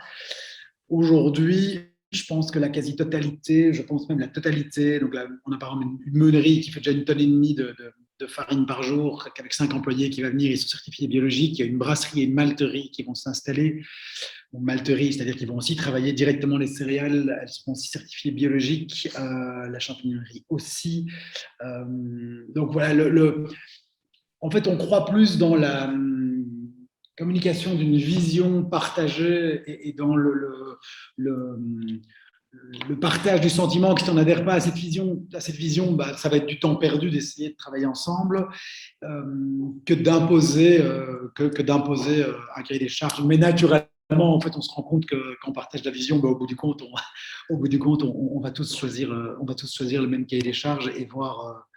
Aujourd'hui, je pense que la quasi-totalité, je pense même la totalité, donc là, on a par exemple une meunerie qui fait déjà 1,5 tonnes de farine par jour, avec 5 employés qui va venir, ils sont certifiés biologiques. Il y a une brasserie et une malterie qui vont s'installer. Bon, malterie, c'est-à-dire qu'ils vont aussi travailler directement les céréales, elles seront aussi certifiées biologiques, la champignonnerie aussi. Donc voilà, en fait, on croit plus dans la communication d'une vision partagée et dans le partage du sentiment que si on n'adhère pas à cette vision, bah, ça va être du temps perdu d'essayer de travailler ensemble, que d'imposer un cahier des charges. Mais naturellement, en fait, on se rend compte que quand on partage la vision, bah, au bout du compte, on va tous choisir le même cahier des charges et voir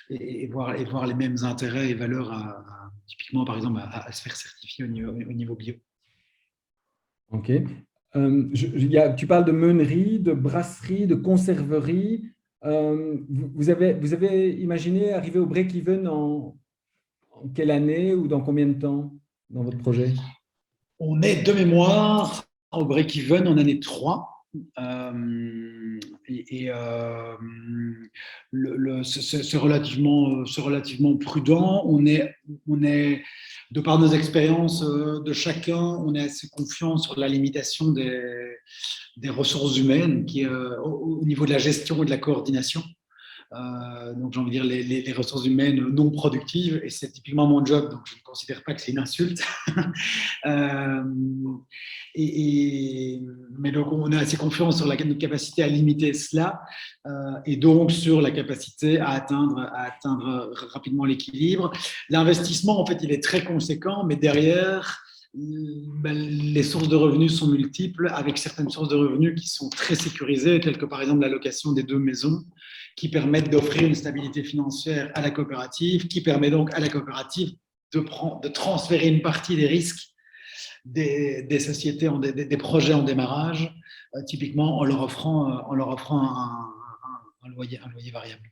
les mêmes intérêts et valeurs, typiquement, par exemple, à se faire certifier au niveau bio. Ok. Tu parles de meunerie, de brasserie, de conserverie. Vous avez imaginé arriver au break-even en quelle année ou dans combien de temps dans votre projet? On est de mémoire au break-even en année 3. C'est relativement prudent. On est, de par nos expériences de chacun, on est assez confiant sur la limitation des ressources humaines qui est au niveau de la gestion et de la coordination. Donc, j'ai envie de dire les ressources humaines non productives, et c'est typiquement mon job, donc je ne considère pas que c'est une insulte. Mais donc, on a assez confiance sur notre capacité à limiter cela, et donc sur la capacité à atteindre rapidement l'équilibre. L'investissement, en fait, il est très conséquent, mais derrière, les sources de revenus sont multiples, avec certaines sources de revenus qui sont très sécurisées, telles que par exemple la location des 2 maisons, qui permettent d'offrir une stabilité financière à la coopérative, qui permet donc à la coopérative de transférer une partie des risques des sociétés, des projets en démarrage, typiquement en leur offrant un loyer variable.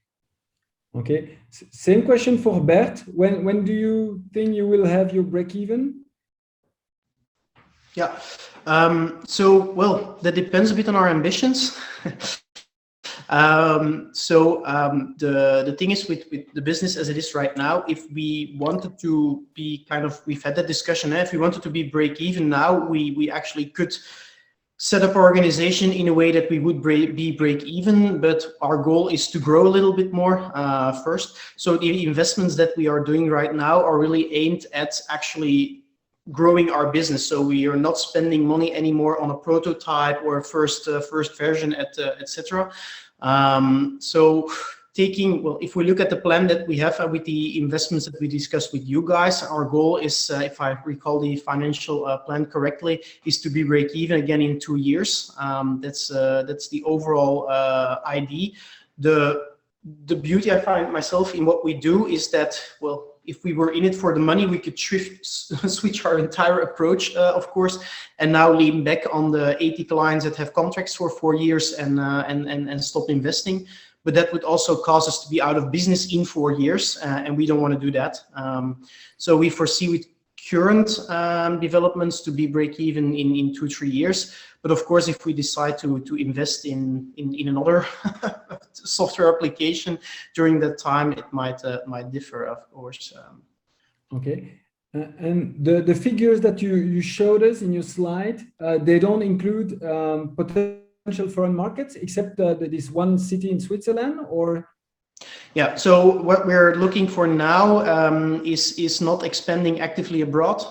Okay. Same question for Bert. When do you think you will have your break-even? Yeah. Well, that depends a bit on our ambitions. The thing is with the business as it is right now, if we wanted to be we've had that discussion, if we wanted to be break even now, we actually could set up our organization in a way that we would be break even, but our goal is to grow a little bit more first. So the investments that we are doing right now are really aimed at actually growing our business. So we are not spending money anymore on a prototype or a first version, etc. If we look at the plan that we have with the investments that we discussed with you guys, our goal is, if I recall the financial plan correctly, is to be break even again in 2 years. That's the overall idea. The beauty I find myself in what we do is that, well, if we were in it for the money, we could switch our entire approach, of course, and now lean back on the 80 clients that have contracts for 4 years and stop investing. But that would also cause us to be out of business in 4 years, and we don't want to do that. So we foresee with current developments to be break even in 2-3 years. But of course, if we decide to invest in another software application during that time, it might differ, of course. Okay. And the figures that you showed us in your slide, they don't include potential foreign markets except this one city in Switzerland, or? Yeah, so what we're looking for now is not expanding actively abroad.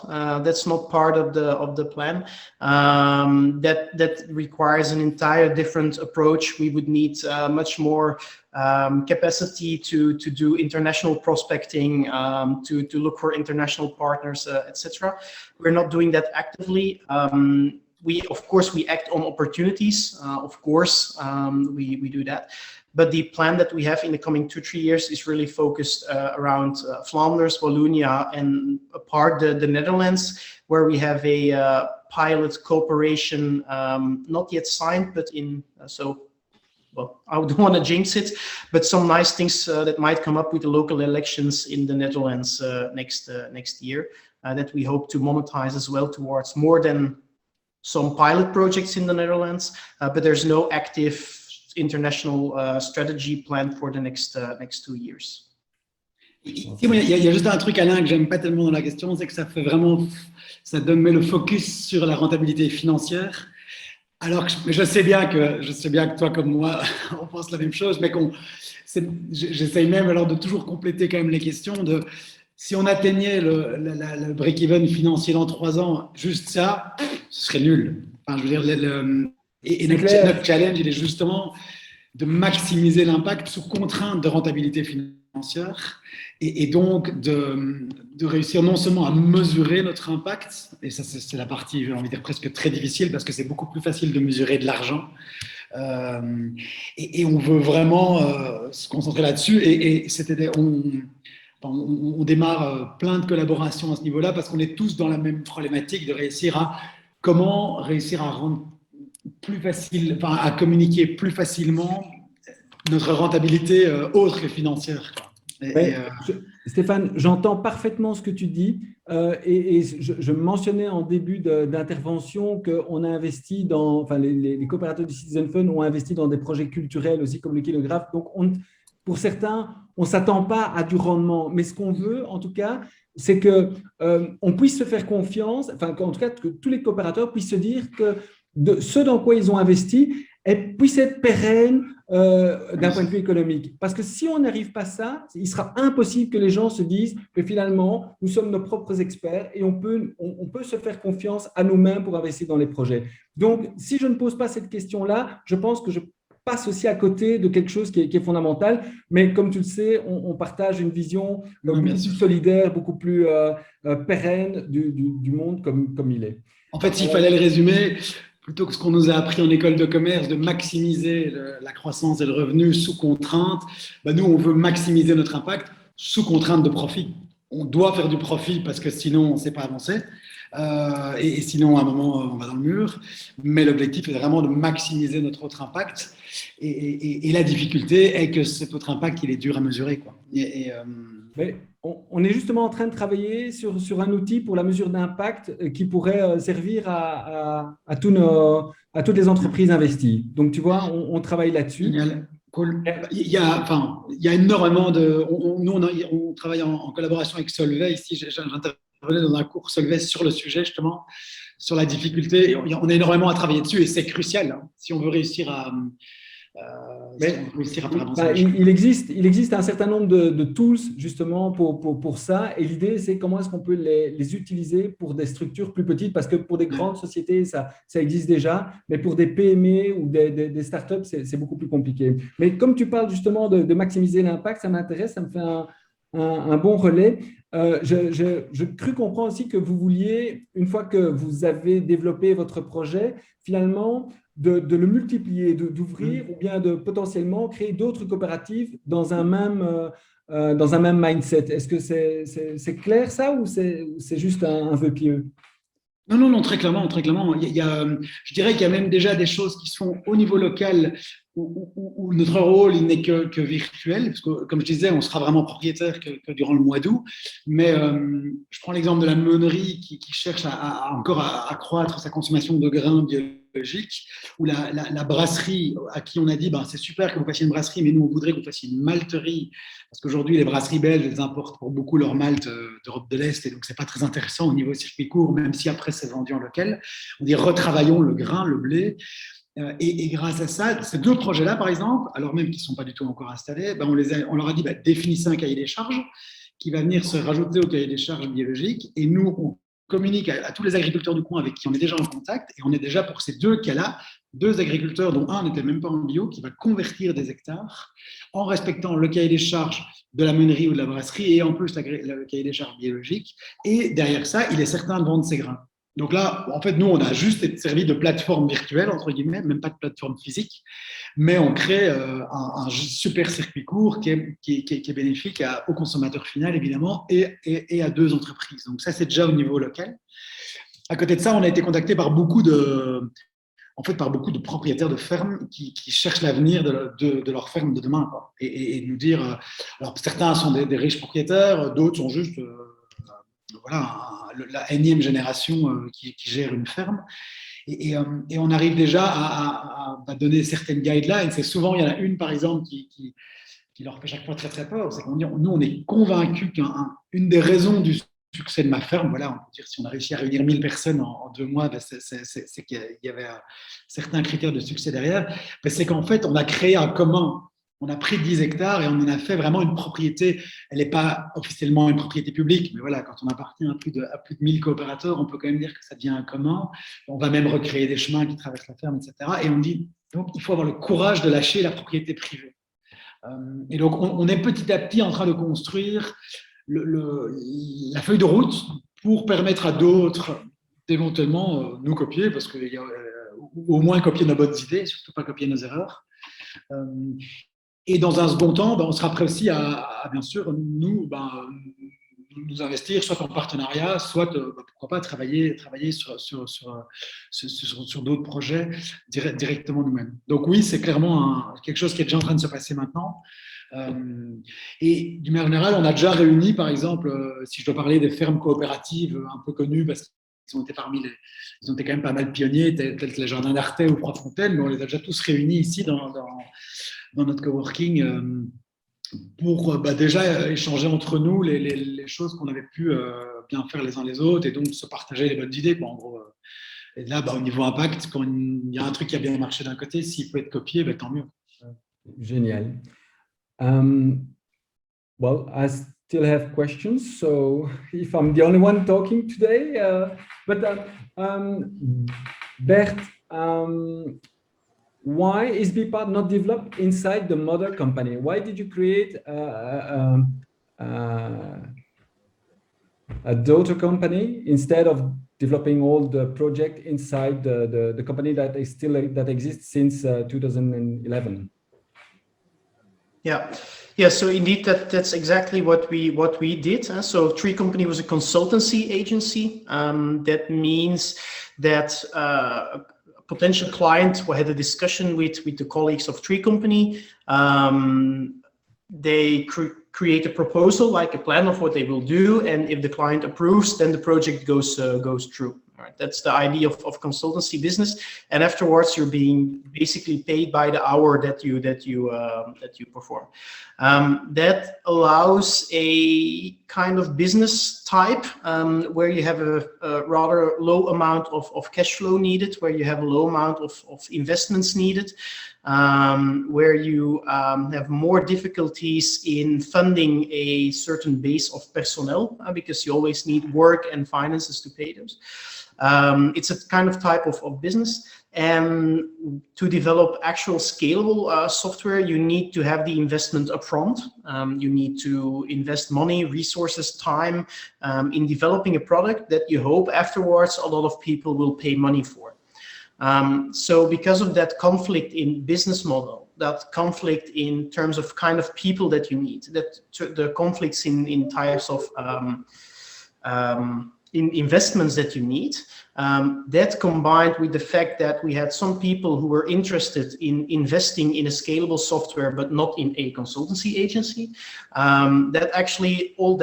That's not part of the plan. That requires an entire different approach. We would need much more capacity to do international prospecting, to look for international partners, etc. We're not doing that actively. Of course, we act on opportunities. Of course, we do that. But the plan that we have in the coming 2-3 years is really focused around Flanders, Wallonia, and apart the Netherlands, where we have a pilot cooperation, not yet signed, but I don't want to jinx it, but some nice things that might come up with the local elections in the Netherlands next year that we hope to monetize as well towards more than some pilot projects in the Netherlands, but there's no active international strategy planned for the next 2 years. Il y a juste un truc, Alain, que j'aime pas tellement dans la question, c'est que ça met le focus sur la rentabilité financière. Alors, je sais bien que toi comme moi, on pense la même chose, mais j'essaye même alors de toujours compléter quand même les questions de si on atteignait le break-even financier dans 3 ans, juste ça, ce serait nul. Enfin, je veux dire, notre challenge, il est justement de maximiser l'impact sous contrainte de rentabilité financière et donc de réussir non seulement à mesurer notre impact, et ça c'est la partie, j'ai envie de dire, presque très difficile parce que c'est beaucoup plus facile de mesurer de l'argent, et on veut vraiment se concentrer là-dessus, et on démarre plein de collaborations à ce niveau-là parce qu'on est tous dans la même problématique de comment réussir à rendre plus facile, enfin, à communiquer plus facilement notre rentabilité autre que financière, quoi. Stéphane, j'entends parfaitement ce que tu dis et je mentionnais en début d'intervention qu'on a investi dans, enfin les coopérateurs du Citizen Fund ont investi dans des projets culturels aussi comme le Kilographe. Donc, pour certains, on ne s'attend pas à du rendement, mais ce qu'on veut en tout cas, c'est qu'on puisse se faire confiance, enfin en tout cas que tous les coopérateurs puissent se dire que ce dans quoi ils ont investi puisse être pérenne d'un point de vue économique. Parce que si on n'arrive pas à ça, il sera impossible que les gens se disent que finalement, nous sommes nos propres experts et on peut se faire confiance à nous-mêmes pour investir dans les projets. Donc, si je ne pose pas cette question-là, je pense que je passe aussi à côté de quelque chose qui est fondamental. Mais comme tu le sais, on partage une vision beaucoup plus solidaire, beaucoup plus pérenne du monde comme il est. En fait, s'il fallait le résumer, plutôt que ce qu'on nous a appris en école de commerce de maximiser la croissance et le revenu sous contrainte, nous, on veut maximiser notre impact sous contrainte de profit. On doit faire du profit parce que sinon, on ne sait pas avancer. Et sinon, à un moment, on va dans le mur. Mais l'objectif est vraiment de maximiser notre autre impact. Et la difficulté est que cet autre impact, il est dur à mesurer, quoi. Mais on est justement en train de travailler sur un outil pour la mesure d'impact qui pourrait servir à toutes les entreprises investies. Donc, tu vois, on travaille là-dessus. Génial. Cool. Il y a énormément de… Nous, on travaille en collaboration avec Solvay. Ici, j'intervenais dans un cours Solvay sur le sujet, justement, sur la difficulté. Et on a énormément à travailler dessus et c'est crucial hein, si on veut réussir à… il existe un certain nombre de tools justement pour ça et l'idée c'est comment est-ce qu'on peut les utiliser pour des structures plus petites parce que pour des grandes sociétés ça existe déjà mais pour des PME ou des startups c'est beaucoup plus compliqué. Mais comme tu parles justement de maximiser l'impact, ça m'intéresse, ça me fait un bon relais. Je cru comprendre aussi que vous vouliez, une fois que vous avez développé votre projet, finalement de le multiplier, d'ouvrir ou bien de potentiellement créer d'autres coopératives dans un même mindset. Est-ce que c'est clair ça ou c'est juste un vœu pieux? Non, très clairement. Je dirais qu'il y a même déjà des choses qui se font au niveau local où notre rôle il n'est que virtuel, parce que comme je disais, on sera vraiment propriétaire que durant le mois d'août. Mais je prends l'exemple de la meunerie qui cherche encore à accroître sa consommation de grains biologiques, ou la brasserie à qui on a dit c'est super que vous fassiez une brasserie, mais nous on voudrait que vous fassiez une malterie, parce qu'aujourd'hui les brasseries belges elles importent pour beaucoup leur malt d'Europe de l'Est, et donc c'est pas très intéressant au niveau circuit court, même si après c'est vendu en local. On dit retravaillons le grain, le blé. Et grâce à ça, ces deux projets-là, par exemple, alors même qu'ils ne sont pas du tout encore installés, on leur a dit définissez un cahier des charges qui va venir se rajouter au cahier des charges biologiques. Et nous, on communique à tous les agriculteurs du coin avec qui on est déjà en contact. Et on est déjà pour ces deux cas-là, deux agriculteurs dont un n'était même pas en bio, qui va convertir des hectares en respectant le cahier des charges de la meunerie ou de la brasserie et en plus le cahier des charges biologiques. Et derrière ça, il est certain de vendre ses grains. Donc là, en fait, nous, on a juste servi de plateforme virtuelle, entre guillemets, même pas de plateforme physique, mais on crée un super circuit court qui est bénéfique au consommateur final, évidemment, et à deux entreprises. Donc ça, c'est déjà au niveau local. À côté de ça, on a été contacté par beaucoup de propriétaires de fermes qui cherchent l'avenir de leur ferme de demain, quoi. Et nous dire, alors certains sont des riches propriétaires, d'autres sont juste… la énième génération qui gère une ferme. Et on arrive déjà à donner certaines guidelines. C'est souvent, il y en a une, par exemple, qui leur fait chaque fois très, très peur. C'est qu'on dit, nous, on est convaincus qu'une des raisons du succès de ma ferme, voilà, on peut dire, si on a réussi à réunir 1000 personnes en 2 mois, c'est qu'il y avait certains critères de succès derrière. C'est qu'en fait, on a créé un commun. On a pris 10 hectares et on en a fait vraiment une propriété. Elle n'est pas officiellement une propriété publique, mais voilà, quand on appartient à plus de 1000 coopérateurs, on peut quand même dire que ça devient un commun. On va même recréer des chemins qui traversent la ferme, etc. Et on dit, donc, il faut avoir le courage de lâcher la propriété privée. Et donc, on est petit à petit en train de construire la feuille de route pour permettre à d'autres d'éventuellement nous copier, parce que, ou au moins copier nos bonnes idées, surtout pas copier nos erreurs. Et dans un second temps, on sera prêt aussi à bien sûr, nous nous investir, soit en partenariat, soit, pourquoi pas, travailler sur d'autres projets directement nous-mêmes. Donc oui, c'est clairement quelque chose qui est déjà en train de se passer maintenant. Et d'une manière générale, on a déjà réuni, par exemple, si je dois parler des fermes coopératives un peu connues, parce qu'ils ont été ils ont été quand même pas mal pionniers, tels que les Jardins d'Arthez ou Croix-Fontaine, mais on les a déjà tous réunis ici dans notre coworking pour déjà échanger entre nous les choses qu'on avait pu bien faire les uns les autres et donc se partager les bonnes idées, quoi, en gros. Et là, au niveau impact, quand il y a un truc qui a bien marché d'un côté, s'il peut être copié, tant mieux. Génial. Well, I still have questions, so if I'm the only one talking today, Bert, why is BPART not developed inside the mother company? Why did you create a daughter company instead of developing all the project inside the company that is still that exists since 2011? Yeah. So indeed, that's exactly what we did. So Tree Company was a consultancy agency. That means that a potential client who had a discussion with the colleagues of Tree Company, they create a proposal, like a plan of what they will do, and if the client approves, then the project goes through. All right, that's the idea of consultancy business, and afterwards you're being basically paid by the hour that you perform. That allows a kind of business type where you have a rather low amount of cash flow needed, where you have a low amount of investments needed, where you have more difficulties in funding a certain base of personnel because you always need work and finances to pay those. It's a kind of type of business, and to develop actual scalable software, you need to have the investment upfront. You need to invest money, resources, time in developing a product that you hope afterwards a lot of people will pay money for. So because of that conflict in business model, that conflict in terms of kind of people that you need, that the conflicts in types of in investments that you need, that combined with the fact that we had some people who were interested in investing in a scalable software but not in a consultancy agency, that actually all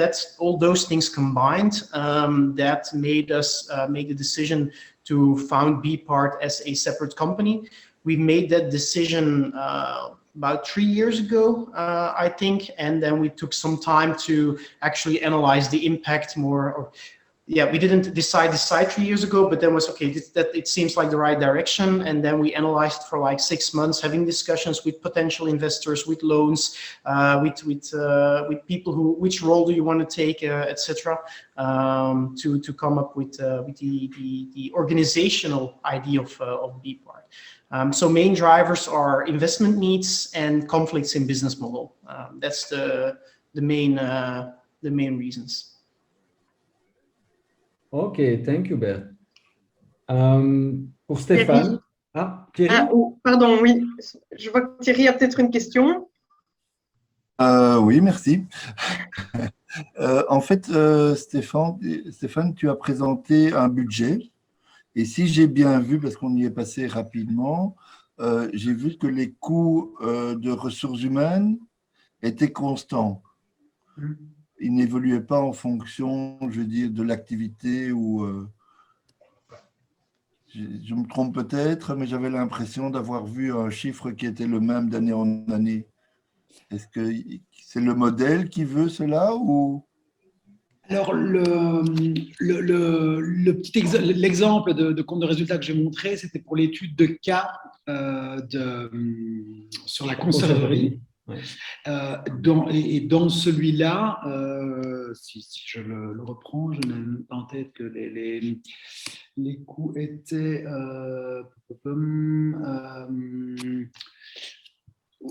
those things combined, that made us make the decision to found BPART as a separate company. We made that decision about 3 years ago, I think, and then we took some time to actually analyze the impact more. We didn't decide 3 years ago, but then was okay, that it seems like the right direction, and then we analyzed for like 6 months, having discussions with potential investors, with loans, with people who, which role do you want to take, etc., to come up with the organizational idea of BPART. So main drivers are investment needs and conflicts in business model. That's the main reasons. Ok, thank you, Bert. Pour Stéphane. Thierry. Pardon, oui. Je vois que Thierry a peut-être une question. Oui, merci. En fait, Stéphane, tu as présenté un budget. Et si j'ai bien vu, parce qu'on y est passé rapidement, j'ai vu que les coûts de ressources humaines étaient constants. Il n'évoluait pas en fonction, je veux dire, de l'activité ou… je me trompe peut-être, mais j'avais l'impression d'avoir vu un chiffre qui était le même d'année en année. Est-ce que c'est le modèle qui veut cela ou… Alors, l'exemple de compte de résultat que j'ai montré, c'était pour l'étude de cas sur la conserverie. Ouais. Dans celui-là, si je le reprends, je n'ai pas en tête que les coûts étaient…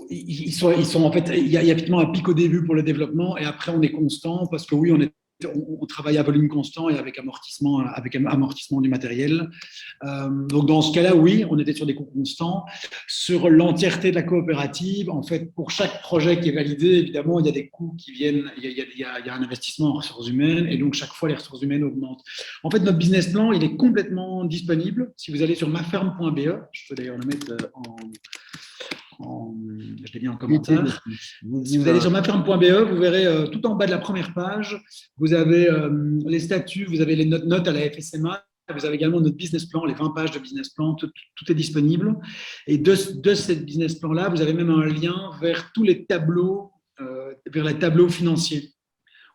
ils sont en fait, il y a effectivement un pic au début pour le développement et après on est constant parce que oui, on est on travaille à volume constant et avec amortissement du matériel. Donc, dans ce cas-là, oui, on était sur des coûts constants. Sur l'entièreté de la coopérative, en fait, pour chaque projet qui est validé, évidemment, il y a des coûts qui viennent, il y a un investissement en ressources humaines et donc chaque fois, les ressources humaines augmentent. En fait, notre business plan, il est complètement disponible. Si vous allez sur maferme.be, je peux d'ailleurs le mettre je l'ai mis en commentaire. Si vous allez sur maferme.be, vous verrez tout en bas de la première page, vous avez les statuts, vous avez les notes à la FSMA, vous avez également notre business plan, les 20 pages de business plan, tout est disponible. Et de ce business plan-là, vous avez même un lien vers tous les tableaux, vers les tableaux financiers,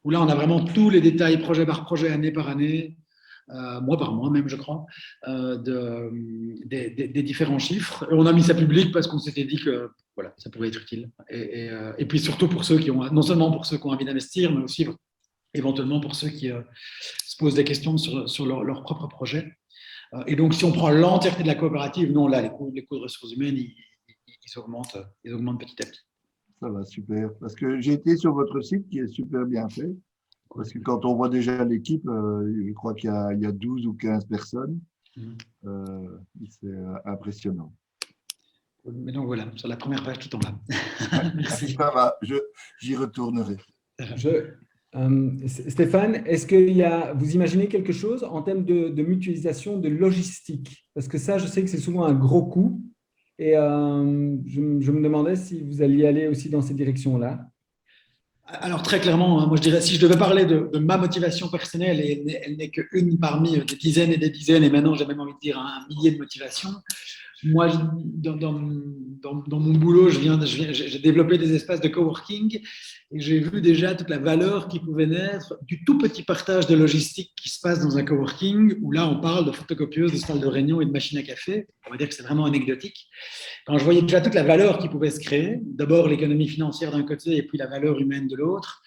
où là, on a vraiment tous les détails, projet par projet, année par année, mois par mois même, je crois, des différents chiffres. Et on a mis ça public parce qu'on s'était dit que voilà, ça pourrait être utile. Et puis surtout pour ceux qui ont, non seulement pour ceux qui ont envie d'investir, mais aussi éventuellement pour ceux qui se posent des questions sur leur propre projet. Et donc, si on prend l'entièreté de la coopérative, non, là, les coûts de ressources humaines, ils augmentent petit à petit. Ça va, super. Parce que j'ai été sur votre site qui est super bien fait. Parce que quand on voit déjà l'équipe, je crois qu'il y a 12 ou 15 personnes. C'est impressionnant. Mais donc voilà, sur la première page tout en bas. Merci. Ça va, j'y retournerai. Stéphane, est-ce vous imaginez quelque chose en termes de mutualisation de logistique? Parce que ça, je sais que c'est souvent un gros coût. Et je me demandais si vous alliez aller aussi dans cette direction-là. Alors très clairement, moi je dirais, si je devais parler de ma motivation personnelle, et elle n'est qu'une parmi des dizaines et des dizaines, et maintenant j'ai même envie de dire un millier de motivations. Moi, dans mon boulot, j'ai développé des espaces de coworking et j'ai vu déjà toute la valeur qui pouvait naître du tout petit partage de logistique qui se passe dans un coworking, où là on parle de photocopieuses, de salles de réunion et de machines à café. On va dire que c'est vraiment anecdotique. Quand je voyais déjà toute la valeur qui pouvait se créer, d'abord l'économie financière d'un côté et puis la valeur humaine de l'autre,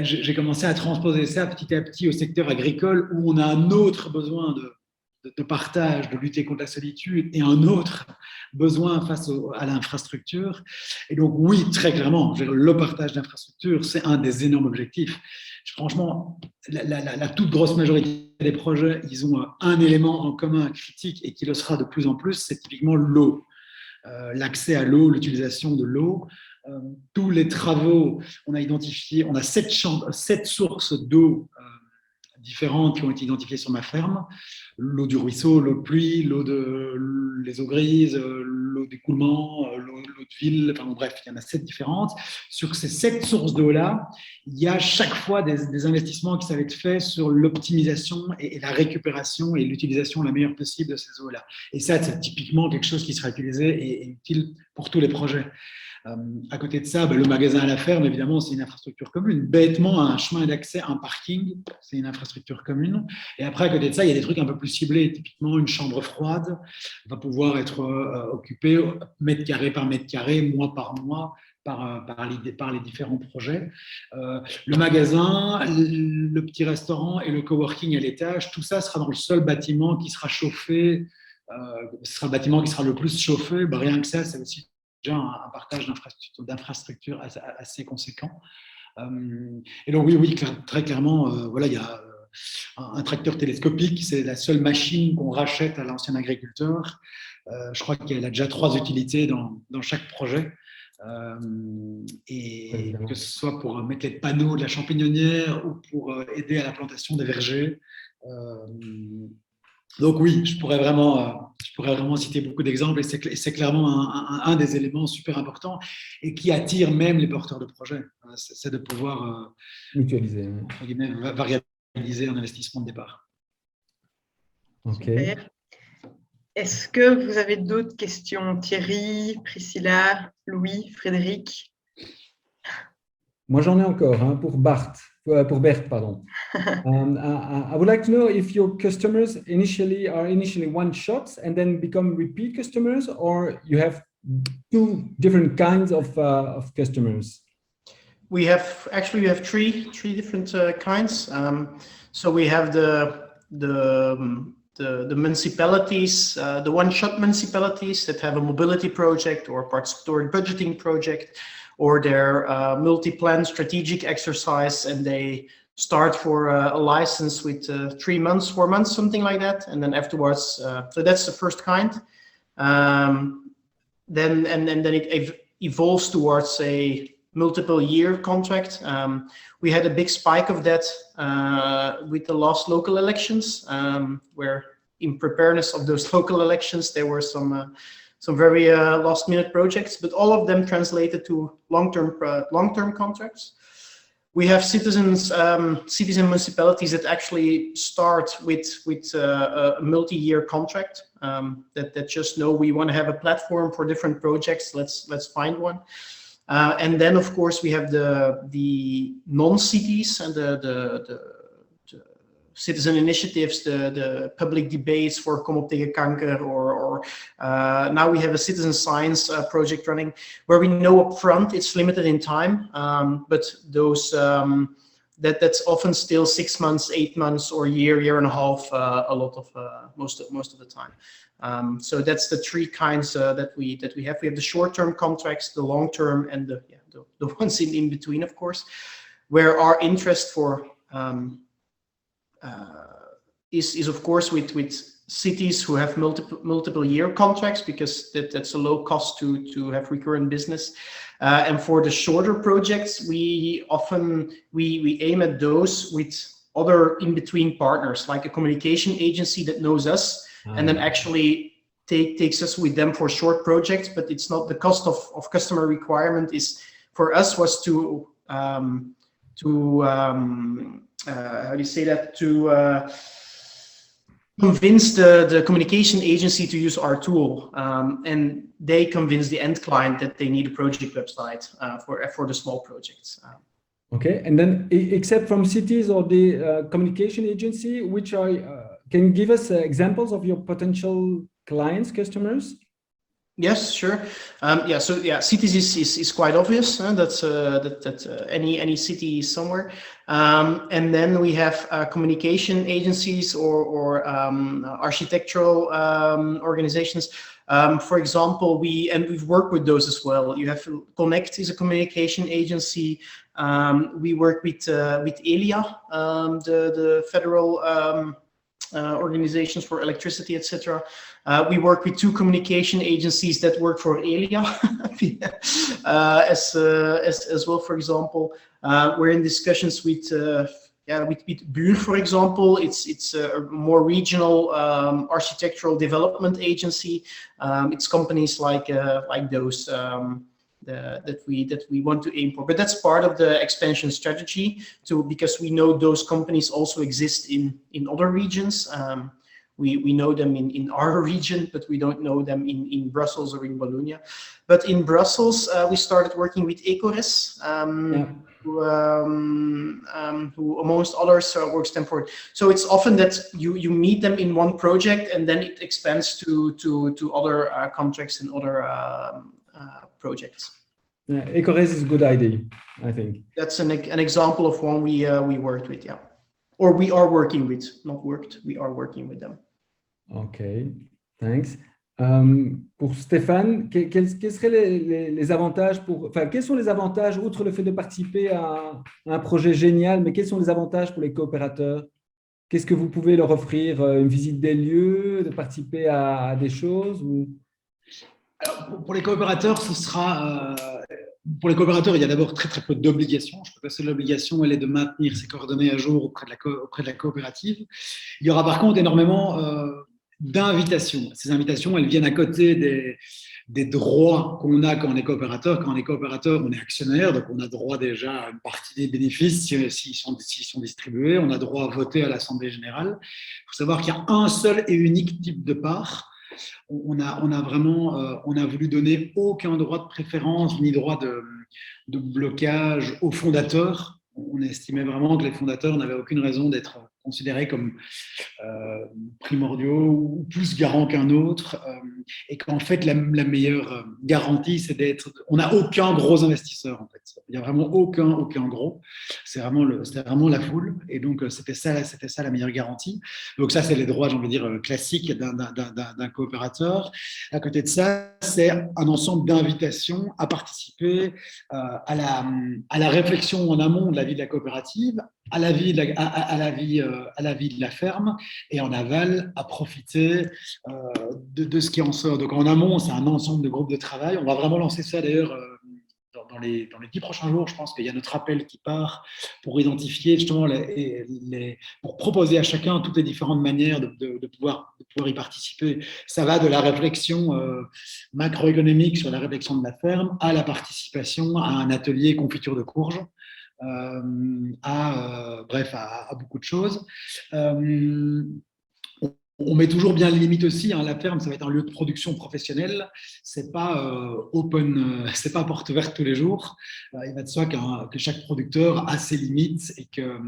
j'ai commencé à transposer ça petit à petit au secteur agricole où on a un autre besoin de partage, de lutter contre la solitude et un autre besoin face à l'infrastructure. Et donc oui, très clairement, le partage d'infrastructures, c'est un des énormes objectifs. Franchement, la toute grosse majorité des projets, ils ont un élément en commun critique et qui le sera de plus en plus, c'est typiquement l'eau. L'accès à l'eau, l'utilisation de l'eau. Tous les travaux, on a 7 sources d'eau différentes qui ont été identifiées sur ma ferme. L'eau du ruisseau, l'eau de pluie, les eaux grises, l'eau d'écoulement, l'eau de ville, enfin bref, il y en a 7 différentes. Sur ces 7 sources d'eau-là, il y a chaque fois des investissements qui savent être faits sur l'optimisation et la récupération et l'utilisation la meilleure possible de ces eaux-là. Et ça, c'est typiquement quelque chose qui sera utilisé et utile pour tous les projets. À côté de ça, le magasin à la ferme, évidemment, c'est une infrastructure commune. Bêtement, un chemin d'accès, un parking, c'est une infrastructure commune. Et après, à côté de ça, il y a des trucs un peu plus ciblés. Typiquement, une chambre froide va pouvoir être occupée mètre carré par mètre carré, mois par mois, par les différents projets. Le magasin, le petit restaurant et le coworking à l'étage, tout ça sera dans le seul bâtiment qui sera chauffé. Ce sera le bâtiment qui sera le plus chauffé. Rien que ça, c'est aussi déjà un partage d'infrastructures assez conséquent. Et donc oui, très clairement, voilà, il y a un tracteur télescopique, c'est la seule machine qu'on rachète à l'ancien agriculteur. Je crois qu'elle a déjà 3 utilités dans chaque projet. Et que ce soit pour mettre les panneaux de la champignonnière ou pour aider à la plantation des vergers. Donc oui, je pourrais vraiment citer beaucoup d'exemples et c'est clairement un des éléments super importants et qui attire même les porteurs de projets. C'est de pouvoir mutualiser, entre guillemets, variabiliser un investissement de départ. Ok. Super. Est-ce que vous avez d'autres questions? Thierry, Priscilla, Louis, Frédéric? Moi, j'en ai encore pour Bert, pardon. I would like to know if your customers are initially one shots and then become repeat customers, or you have 2 different kinds of customers. We have 3 different kinds. So we have the municipalities, the one-shot municipalities that have a mobility project or participatory budgeting project, or their multi-plan strategic exercise, and they start for a license with 3 months, 4 months, something like that, and then afterwards, so that's the first kind. Then it evolves towards a multiple year contract. We had a big spike of that with the last local elections, where in preparedness of those local elections, there were some very last minute projects, but all of them translated to long-term contracts. We have cities and municipalities that actually start with a multi-year contract, that just know we want to have a platform for different projects. Let's find one. And then, of course, we have the non-cities and the citizen initiatives, the public debates for Kom op tegen kanker, or now we have a citizen science project running where we know upfront it's limited in time, but those that's often still 6 months, 8 months, or year and a half, a lot of most of the time. So that's the three kinds that we have. We have the short-term contracts, the long-term, and the ones in between, of course, where our interest for is of course with cities who have multiple year contracts, because that's a low cost to have recurrent business. And for the shorter projects, we aim at those with other in-between partners, like a communication agency that knows us and then actually takes us with them for short projects. But it's not the cost of customer requirement is for us was to how do you say that, to convince the communication agency to use our tool, and they convince the end client that they need a project website for the small projects. Okay, and then except from cities or the communication agency, which are can you give us examples of your potential clients, customers? Yes, sure. Cities is quite obvious. That's any city somewhere, and then we have communication agencies or architectural organizations. For example, we've worked with those as well. You have Connect is a communication agency. We work with ELIA, the federal organizations for electricity, etc. We work with 2 communication agencies that work for ELIA as well. For example, we're in discussions with Buur, for example. It's a more regional architectural development agency. It's companies like those that we want to aim for. But that's part of the expansion strategy because we know those companies also exist in other regions. We know them in our region, but we don't know them in Brussels or in Wallonia. But in Brussels, we started working with Ecores, who amongst others works them for it. So it's often that you meet them in one project and then it expands to other contracts and other projects. Yeah, Ecores is a good idea, I think. That's an example of one we worked with, yeah. Or we are working with, not worked, we are working with them. Okay, thanks. Pour Stéphane, quels seraient les avantages quels sont les avantages, outre le fait de participer à un projet génial, mais quels sont les avantages pour les coopérateurs? Qu'est-ce que vous pouvez leur offrir? Une visite des lieux, de participer à des choses ou... Alors, pour les coopérateurs, ce sera... pour les coopérateurs, il y a d'abord très peu d'obligations. Je peux passer l'obligation, elle est de maintenir ses coordonnées à jour auprès de la coopérative. Il y aura par contre énormément d'invitations. Ces invitations, elles viennent à côté des droits qu'on a quand on est coopérateur. Quand on est coopérateur, on est actionnaire, donc on a droit déjà à une partie des bénéfices s'ils sont distribués. On a droit à voter à l'Assemblée générale. Il faut savoir qu'il y a un seul et unique type de part. On a voulu donner aucun droit de préférence ni droit de blocage aux fondateurs. On estimait vraiment que les fondateurs n'avaient aucune raison d'être considérés comme primordiaux ou plus garants qu'un autre, et qu'en fait la meilleure garantie c'est d'être, on n'a aucun gros investisseur en fait, il n'y a vraiment aucun gros, c'était vraiment la foule, et donc c'était ça la meilleure garantie. Donc ça c'est les droits, j'ai envie de dire, classiques d'un coopérateur. À côté de ça, c'est un ensemble d'invitations à participer à la réflexion en amont de la vie de la coopérative, à la vie de la ferme, et en aval, à profiter de ce qui en sort. Donc en amont, c'est un ensemble de groupes de travail. On va vraiment lancer ça d'ailleurs dans les 10 prochains jours. Je pense qu'il y a notre appel qui part pour identifier justement pour proposer à chacun toutes les différentes manières de pouvoir y participer. Ça va de la réflexion macroéconomique sur la réflexion de la ferme à la participation à un atelier confiture de courge. Bref, à beaucoup de choses. On met toujours bien les limites aussi. La ferme, ça va être un lieu de production professionnelle. C'est pas c'est pas porte ouverte tous les jours. Il va de soi que chaque producteur a ses limites et que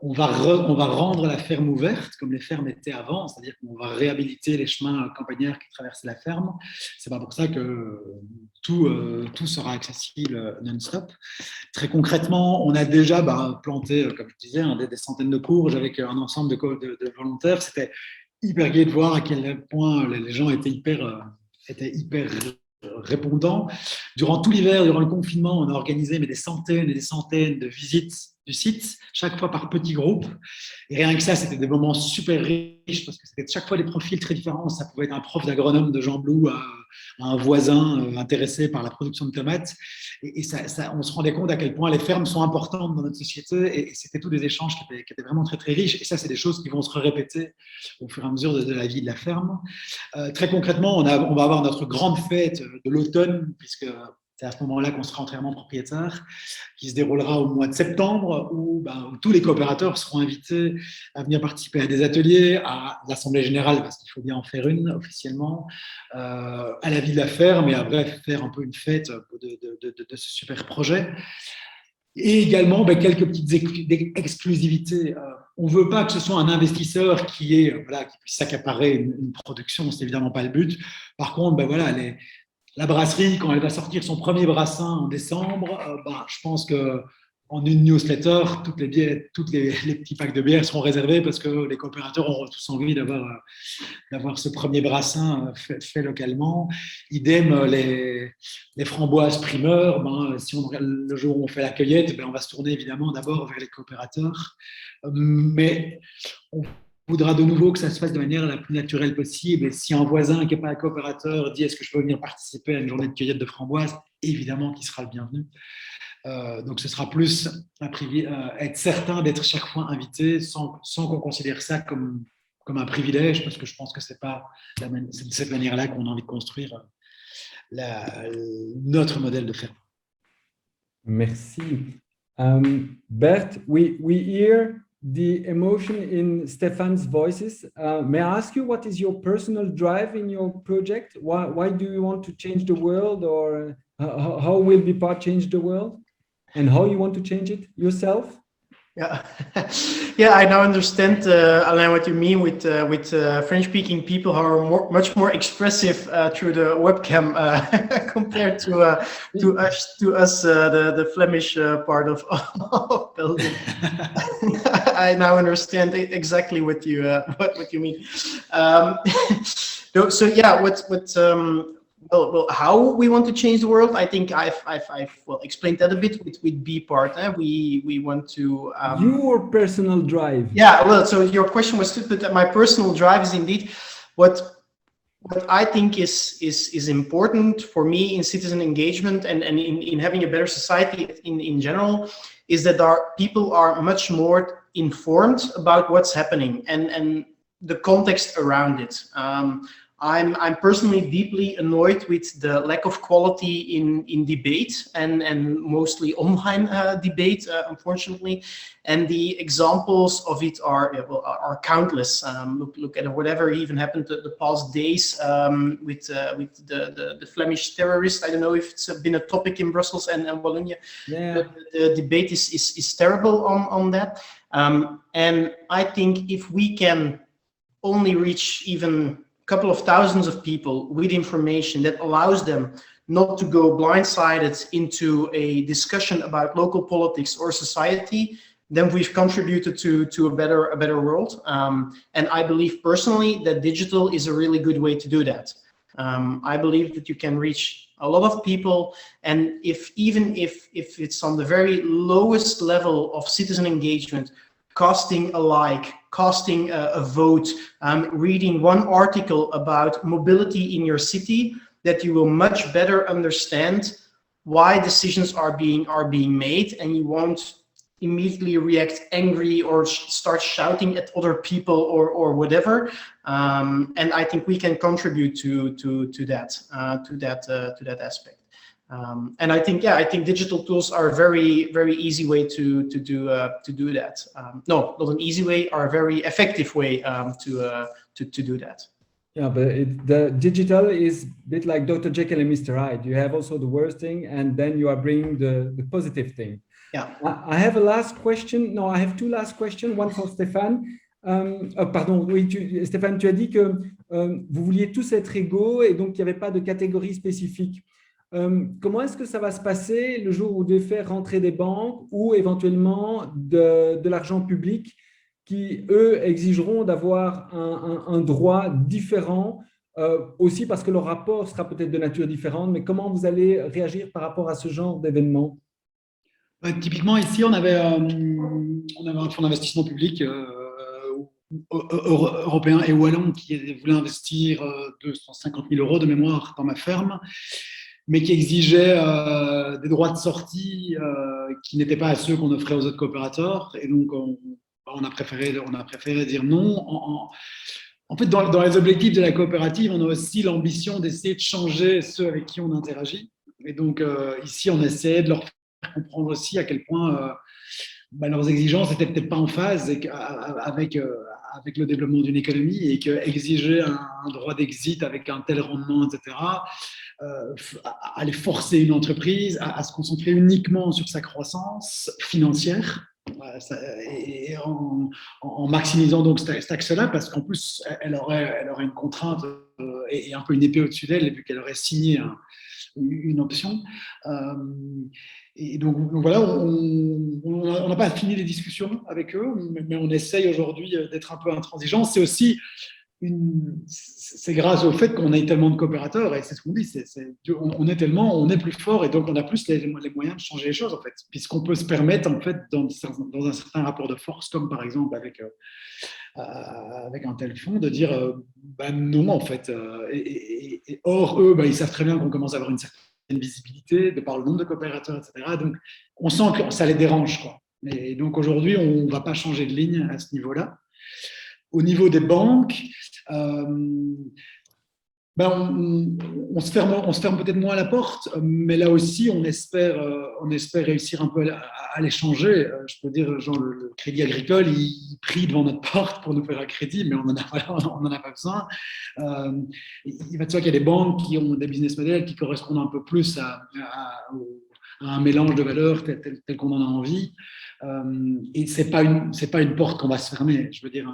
on va rendre la ferme ouverte comme les fermes étaient avant, c'est-à-dire qu'on va réhabiliter les chemins campagnards qui traversaient la ferme. C'est pas pour ça que tout sera accessible non-stop. Très concrètement, on a déjà planté, comme je disais, des centaines de courges avec un ensemble de volontaires. C'était hyper gai de voir à quel point les gens étaient hyper répondants. Durant tout l'hiver, durant le confinement, on a organisé des centaines et des centaines de visites du site, chaque fois par petits groupes. Et rien que ça, c'était des moments super riches parce que c'était chaque fois des profils très différents. Ça pouvait être un prof d'agronome de Jean Blou à un voisin intéressé par la production de tomates. Et on se rendait compte à quel point les fermes sont importantes dans notre société. Et c'était tous des échanges qui étaient vraiment très, très riches. Et ça, c'est des choses qui vont se répéter au fur et à mesure de la vie de la ferme. Très concrètement, on va avoir notre grande fête de l'automne, puisque c'est à ce moment-là qu'on sera entièrement propriétaire, qui se déroulera au mois de septembre, où tous les coopérateurs seront invités à venir participer à des ateliers, à l'Assemblée générale, parce qu'il faut bien en faire une officiellement, à la vie de la ferme, et après faire un peu une fête de ce super projet. Et également quelques petites exclusivités. On ne veut pas que ce soit un investisseur qui puisse s'accaparer une production, c'est évidemment pas le but. Par contre, la brasserie, quand elle va sortir son premier brassin en décembre, je pense qu'en une newsletter, tous les petits packs de bière seront réservés parce que les coopérateurs auront tous envie d'avoir ce premier brassin fait localement. Idem, les framboises primeurs, le jour où on fait la cueillette, on va se tourner évidemment d'abord vers les coopérateurs. Mais on voudra de nouveau que ça se fasse de manière la plus naturelle possible. Et si un voisin qui n'est pas un coopérateur dit « est-ce que je peux venir participer à une journée de cueillette de framboises ?» évidemment qu'il sera le bienvenu. Donc ce sera plus être certain d'être chaque fois invité sans qu'on considère ça comme un privilège, parce que je pense que c'est de cette manière-là qu'on a envie de construire notre modèle de ferme. Merci. Bert, we hear the emotion in Stefan's voices. May I ask you, what is your personal drive in your project? Why do you want to change the world, or how will Bipart change the world, and how you want to change it yourself? Yeah, yeah, I now understand, Alain, what you mean with French-speaking people who are much more expressive through the webcam compared to us, the Flemish part of Belgium. I now understand exactly what you mean. So yeah, well, how we want to change the world, I think I've explained that a bit with Bipart. We want to your personal drive. Yeah, well, so your question was that my personal drive is indeed what I think is important for me in citizen engagement and in having a better society in general, is that our people are much more informed about what's happening and the context around it. I'm personally deeply annoyed with the lack of quality in debate and mostly online debate, unfortunately. And the examples of it are countless. Look at whatever even happened the past days with the Flemish terrorist. I don't know if it's been a topic in Brussels and Wallonia. Yeah. The debate is terrible on that. And I think if we can only reach even couple of thousands of people with information that allows them not to go blindsided into a discussion about local politics or society, then we've contributed to a better world. And I believe personally that digital is a really good way to do that. I believe that you can reach a lot of people, and even if it's on the very lowest level of citizen engagement, casting a like, casting a vote, reading one article about mobility in your city, that you will much better understand why decisions are being made, and you won't immediately react angry or start shouting at other people or whatever. And I think we can contribute to that aspect. And I think digital tools are a very easy way to do that. No, not an easy way, are a very effective way to do that. Yeah, but the digital is a bit like Dr. Jekyll and Mr. Hyde. You have also the worst thing, and then you are bringing the positive thing. Yeah. I have a last question. No, I have two last questions. One for Stéphane. Pardon, oui, Stéphane, tu as dit que vous vouliez tous être égaux et donc il n'y avait pas de catégorie spécifique. Comment est-ce que ça va se passer le jour où vous devez faire rentrer des banques ou éventuellement de l'argent public qui, eux, exigeront d'avoir un droit différent, aussi parce que leur rapport sera peut-être de nature différente, mais comment vous allez réagir par rapport à ce genre d'événement? Typiquement, ici, on avait un fonds d'investissement public européen et wallon qui voulait investir 250 000 € de mémoire dans ma ferme, mais qui exigeait des droits de sortie qui n'étaient pas à ceux qu'on offrait aux autres coopérateurs. Et donc, on a préféré dire non. En fait, dans les objectifs de la coopérative, on a aussi l'ambition d'essayer de changer ceux avec qui on interagit. Et donc, ici, on essayait de leur faire comprendre aussi à quel point leurs exigences n'étaient peut-être pas en phase avec le développement d'une économie, et qu'exiger un droit d'exit avec un tel rendement, etc., aller forcer une entreprise à se concentrer uniquement sur sa croissance financière, et en maximisant donc cet axe-là, parce qu'en plus, elle aurait une contrainte et un peu une épée au-dessus d'elle, vu qu'elle aurait signé une option. Et donc voilà, on n'a pas fini les discussions avec eux, mais on essaye aujourd'hui d'être un peu intransigeant. C'est aussi c'est grâce au fait qu'on ait tellement de coopérateurs, et c'est ce qu'on dit, on est plus fort, et donc on a plus les moyens de changer les choses, en fait, puisqu'on peut se permettre, en fait, dans un certain rapport de force, comme par exemple avec un tel fonds, de dire non, en fait. Et or, eux, ils savent très bien qu'on commence à avoir une certaine visibilité de par le nombre de coopérateurs, etc. Donc, on sent que ça les dérange, quoi. Et donc, aujourd'hui, on ne va pas changer de ligne à ce niveau-là. Au niveau des banques, on se ferme peut-être moins la porte, mais là aussi, on espère réussir un peu à les changer. Je peux dire, genre, le Crédit Agricole, il prie devant notre porte pour nous faire un crédit, mais on n'en a pas besoin. Il va de soi qu'il y a des banques qui ont des business models qui correspondent un peu plus à un mélange de valeurs tel qu'on en a envie. Et c'est pas une porte qu'on va se fermer. Je veux dire,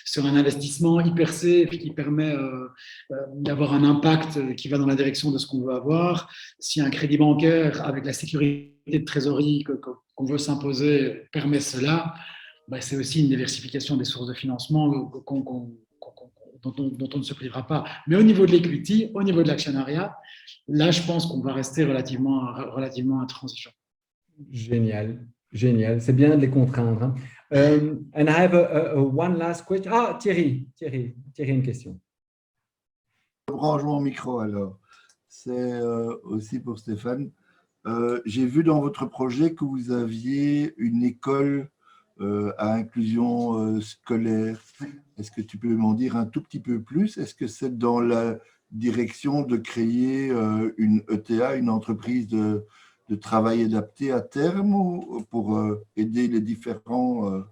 sur un investissement hyper safe qui permet d'avoir un impact qui va dans la direction de ce qu'on veut avoir. Si un crédit bancaire avec la sécurité de trésorerie qu'on veut s'imposer permet cela, c'est aussi une diversification des sources de financement dont on ne se privera pas. Mais au niveau de l'equity, au niveau de l'actionnariat, là, je pense qu'on va rester relativement intransigeant. Génial. Génial, c'est bien de les contraindre. Hein. And I have one last question. Ah, Thierry, une question. Je branche mon micro alors. C'est aussi pour Stéphane. J'ai vu dans votre projet que vous aviez une école à inclusion scolaire. Est-ce que tu peux m'en dire un tout petit peu plus? Est-ce que c'est dans la direction de créer une ETA, une entreprise de travail adapté à terme, ou pour aider les différents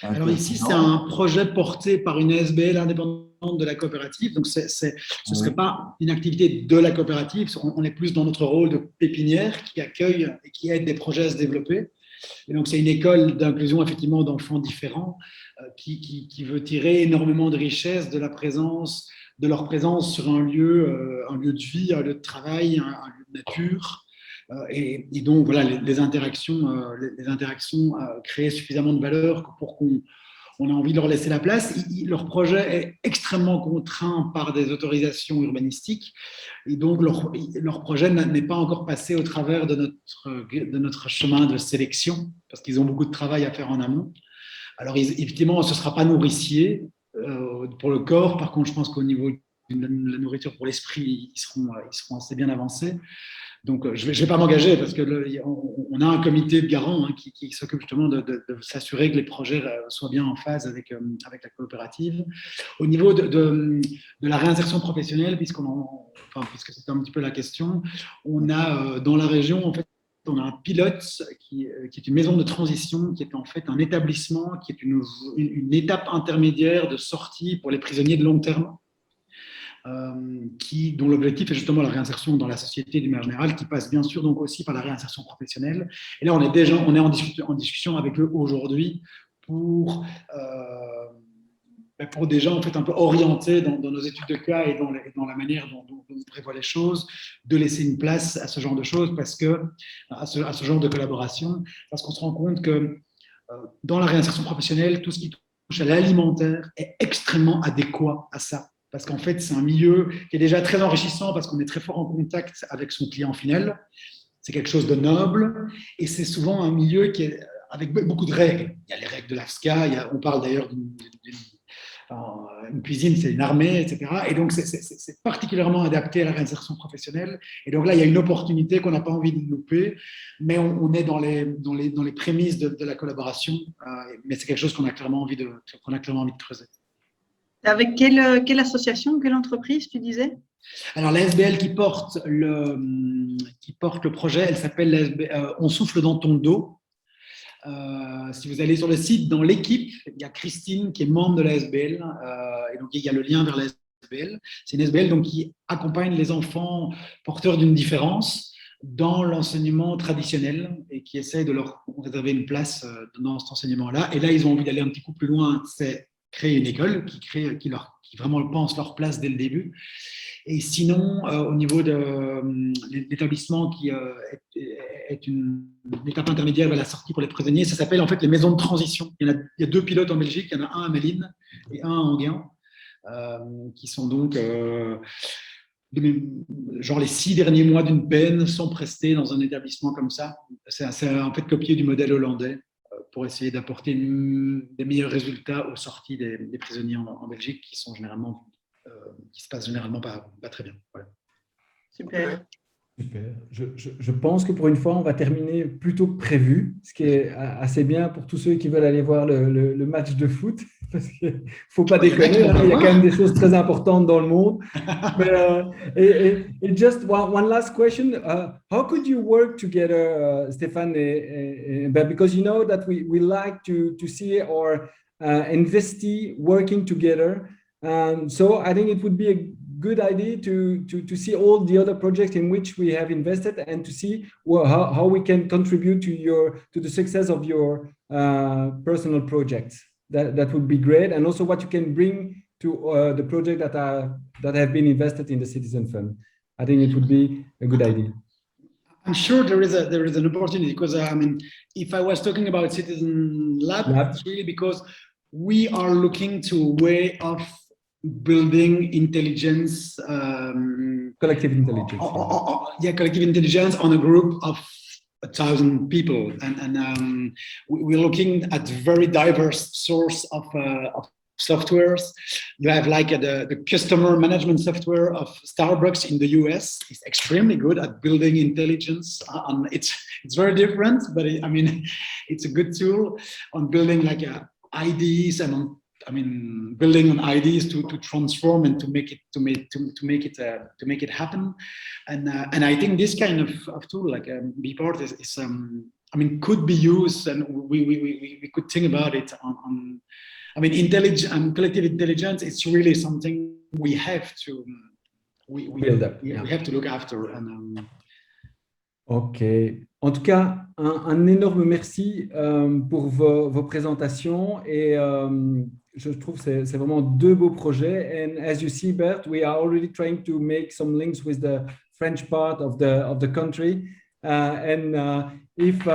Alors ici, c'est un projet porté par une SBL indépendante de la coopérative. Donc, ce ne serait pas une activité de la coopérative. On est plus dans notre rôle de pépinière qui accueille et qui aide des projets à se développer. Et donc, c'est une école d'inclusion, effectivement, d'enfants différents qui veut tirer énormément de richesse de leur présence sur un lieu de vie, un lieu de travail, un lieu de nature. Et donc, voilà, les interactions créent suffisamment de valeur pour on a envie de leur laisser la place. Leur projet est extrêmement contraint par des autorisations urbanistiques et donc leur projet n'est pas encore passé au travers de notre chemin de sélection parce qu'ils ont beaucoup de travail à faire en amont. Alors, effectivement, ce ne sera pas nourricier pour le corps. Par contre, je pense qu'au niveau de la nourriture pour l'esprit, ils seront assez bien avancés. Donc, je vais pas m'engager parce qu'on a un comité de garants qui s'occupe justement de s'assurer que les projets soient bien en phase avec la coopérative. Au niveau de la réinsertion professionnelle, puisque c'était un petit peu la question, on a dans la région, en fait, on a un pilote qui est une maison de transition, qui est en fait un établissement, qui est une étape intermédiaire de sortie pour les prisonniers de long terme. Dont l'objectif est justement la réinsertion dans la société d'une manière générale, qui passe bien sûr donc aussi par la réinsertion professionnelle. Et là, on est en discussion avec eux aujourd'hui pour déjà en fait un peu orienter dans nos études de cas et dans la manière dont on prévoit les choses, de laisser une place à ce genre de choses, à ce genre de collaboration, parce qu'on se rend compte que dans la réinsertion professionnelle, tout ce qui touche à l'alimentaire est extrêmement adéquat à ça. Parce qu'en fait, c'est un milieu qui est déjà très enrichissant parce qu'on est très fort en contact avec son client final. C'est quelque chose de noble et c'est souvent un milieu qui est avec beaucoup de règles. Il y a les règles de l'AFSCA, on parle d'ailleurs d'une cuisine, c'est une armée, etc. Et donc, c'est particulièrement adapté à la réinsertion professionnelle. Et donc là, il y a une opportunité qu'on n'a pas envie de louper, mais on est dans les prémices de la collaboration. Mais c'est quelque chose qu'on a clairement envie de creuser. Avec quelle association, quelle entreprise, tu disais? Alors, la SBL qui porte le projet, elle s'appelle On souffle dans ton dos. Si vous allez sur le site, dans l'équipe, il y a Christine qui est membre de la SBL, et donc il y a le lien vers la SBL. C'est une SBL donc, qui accompagne les enfants porteurs d'une différence dans l'enseignement traditionnel et qui essaie de leur réserver une place dans cet enseignement-là. Et là, ils ont envie d'aller un petit coup plus loin, c'est créer une école qui vraiment pense leur place dès le début. Et sinon, au niveau de l'établissement qui est une étape intermédiaire vers la sortie pour les prisonniers, ça s'appelle en fait les maisons de transition. Il y a 2 pilotes en Belgique, il y en a un à Méline et un à Enghien, qui sont donc genre les 6 derniers mois d'une peine sont prestés dans un établissement comme ça. C'est en fait copié du modèle hollandais pour essayer d'apporter des meilleurs résultats aux sorties des prisonniers en Belgique qui se passent généralement pas très bien. Voilà. Super. Super. Je pense que pour une fois, on va terminer plus tôt que prévu, ce qui est assez bien pour tous ceux qui veulent aller voir le match de foot, parce qu'il ne faut pas déconner, il y a quand même des choses très importantes dans le monde. But, just one last question. How could you work together, Stéphane, because you know that we like to see our investee working together. So I think it would be a good idea to see all the other projects in which we have invested and to see how we can contribute to the success of your personal projects. That would be great, and also what you can bring to the project that have been invested in the Citizen Fund. I think it would be a good idea. I'm sure there is an opportunity because if I was talking about Citizen Lab, it's really because we are looking to a way of building intelligence, collective intelligence. Collective intelligence on a group of 1,000 people, and we're looking at very diverse source of softwares. You have like the customer management software of Starbucks in the US is extremely good at building intelligence. It's very different, but it's a good tool on building like IDs and building on ideas to transform and to make it happen, and I think this kind of tool like Bport is could be used, and we could think about it on collective intelligence. It's really something we have to build up. We have to look after. Ok. En tout cas, un énorme merci pour vos présentations et je trouve que c'est vraiment 2 beaux projets. And as you see, Bert, we are already trying to make some links with the French part of the country. If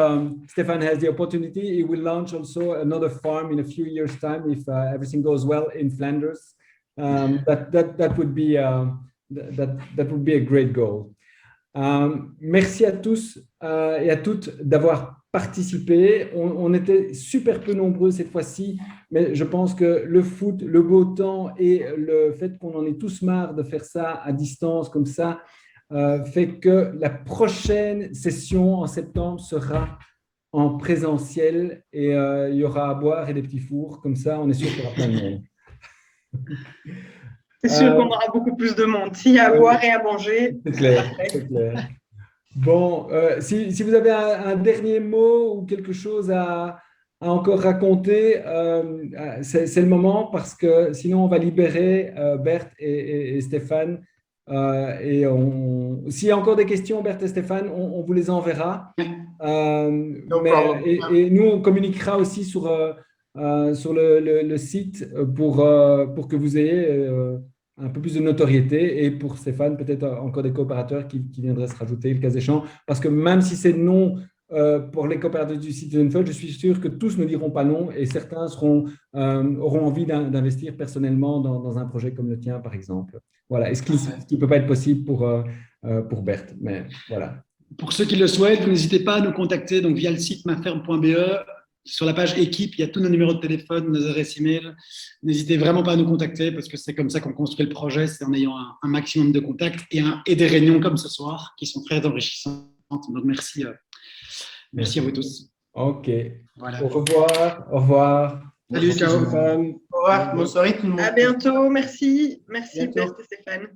Stefan has the opportunity, he will launch also another farm in a few years' time if everything goes well in Flanders. That would be a great goal. Merci à tous et à toutes d'avoir participé. On était super peu nombreux cette fois-ci, mais je pense que le foot, le beau temps et le fait qu'on en ait tous marre de faire ça à distance comme ça fait que la prochaine session en septembre sera en présentiel et il y aura à boire et des petits fours. Comme ça, on est sûr qu'il y aura plein de monde. C'est sûr qu'on aura beaucoup plus de monde. S'il y a à boire et à manger, c'est clair. C'est clair. Bon, si vous avez un dernier mot ou quelque chose à encore raconter, c'est le moment parce que sinon on va libérer Bert et Stéphane. S'il y a encore des questions, Bert et Stéphane, on vous les enverra. Et nous, on communiquera aussi sur le site pour que vous ayez un peu plus de notoriété, et pour Stéphane, peut-être encore des coopérateurs qui viendraient se rajouter le cas échéant, parce que même si c'est non pour les coopérateurs du Citizen Fund, je suis sûr que tous ne diront pas non, et certains auront envie d'investir personnellement dans un projet comme le tien, par exemple. Voilà, ce qui ne peut pas être possible pour Bert, mais voilà. Pour ceux qui le souhaitent, n'hésitez pas à nous contacter donc, via le site maferme.be. Sur la page équipe, il y a tous nos numéros de téléphone, nos adresses email. N'hésitez vraiment pas à nous contacter parce que c'est comme ça qu'on construit le projet, c'est en ayant un maximum de contacts et des réunions comme ce soir qui sont très enrichissantes. Donc merci à vous tous. Ok. Voilà. Au revoir. Au revoir. Salut, ciao. Au revoir. Bonne soirée tout le monde. À bientôt. Merci. Merci, Bientôt. Bert et Stéphane.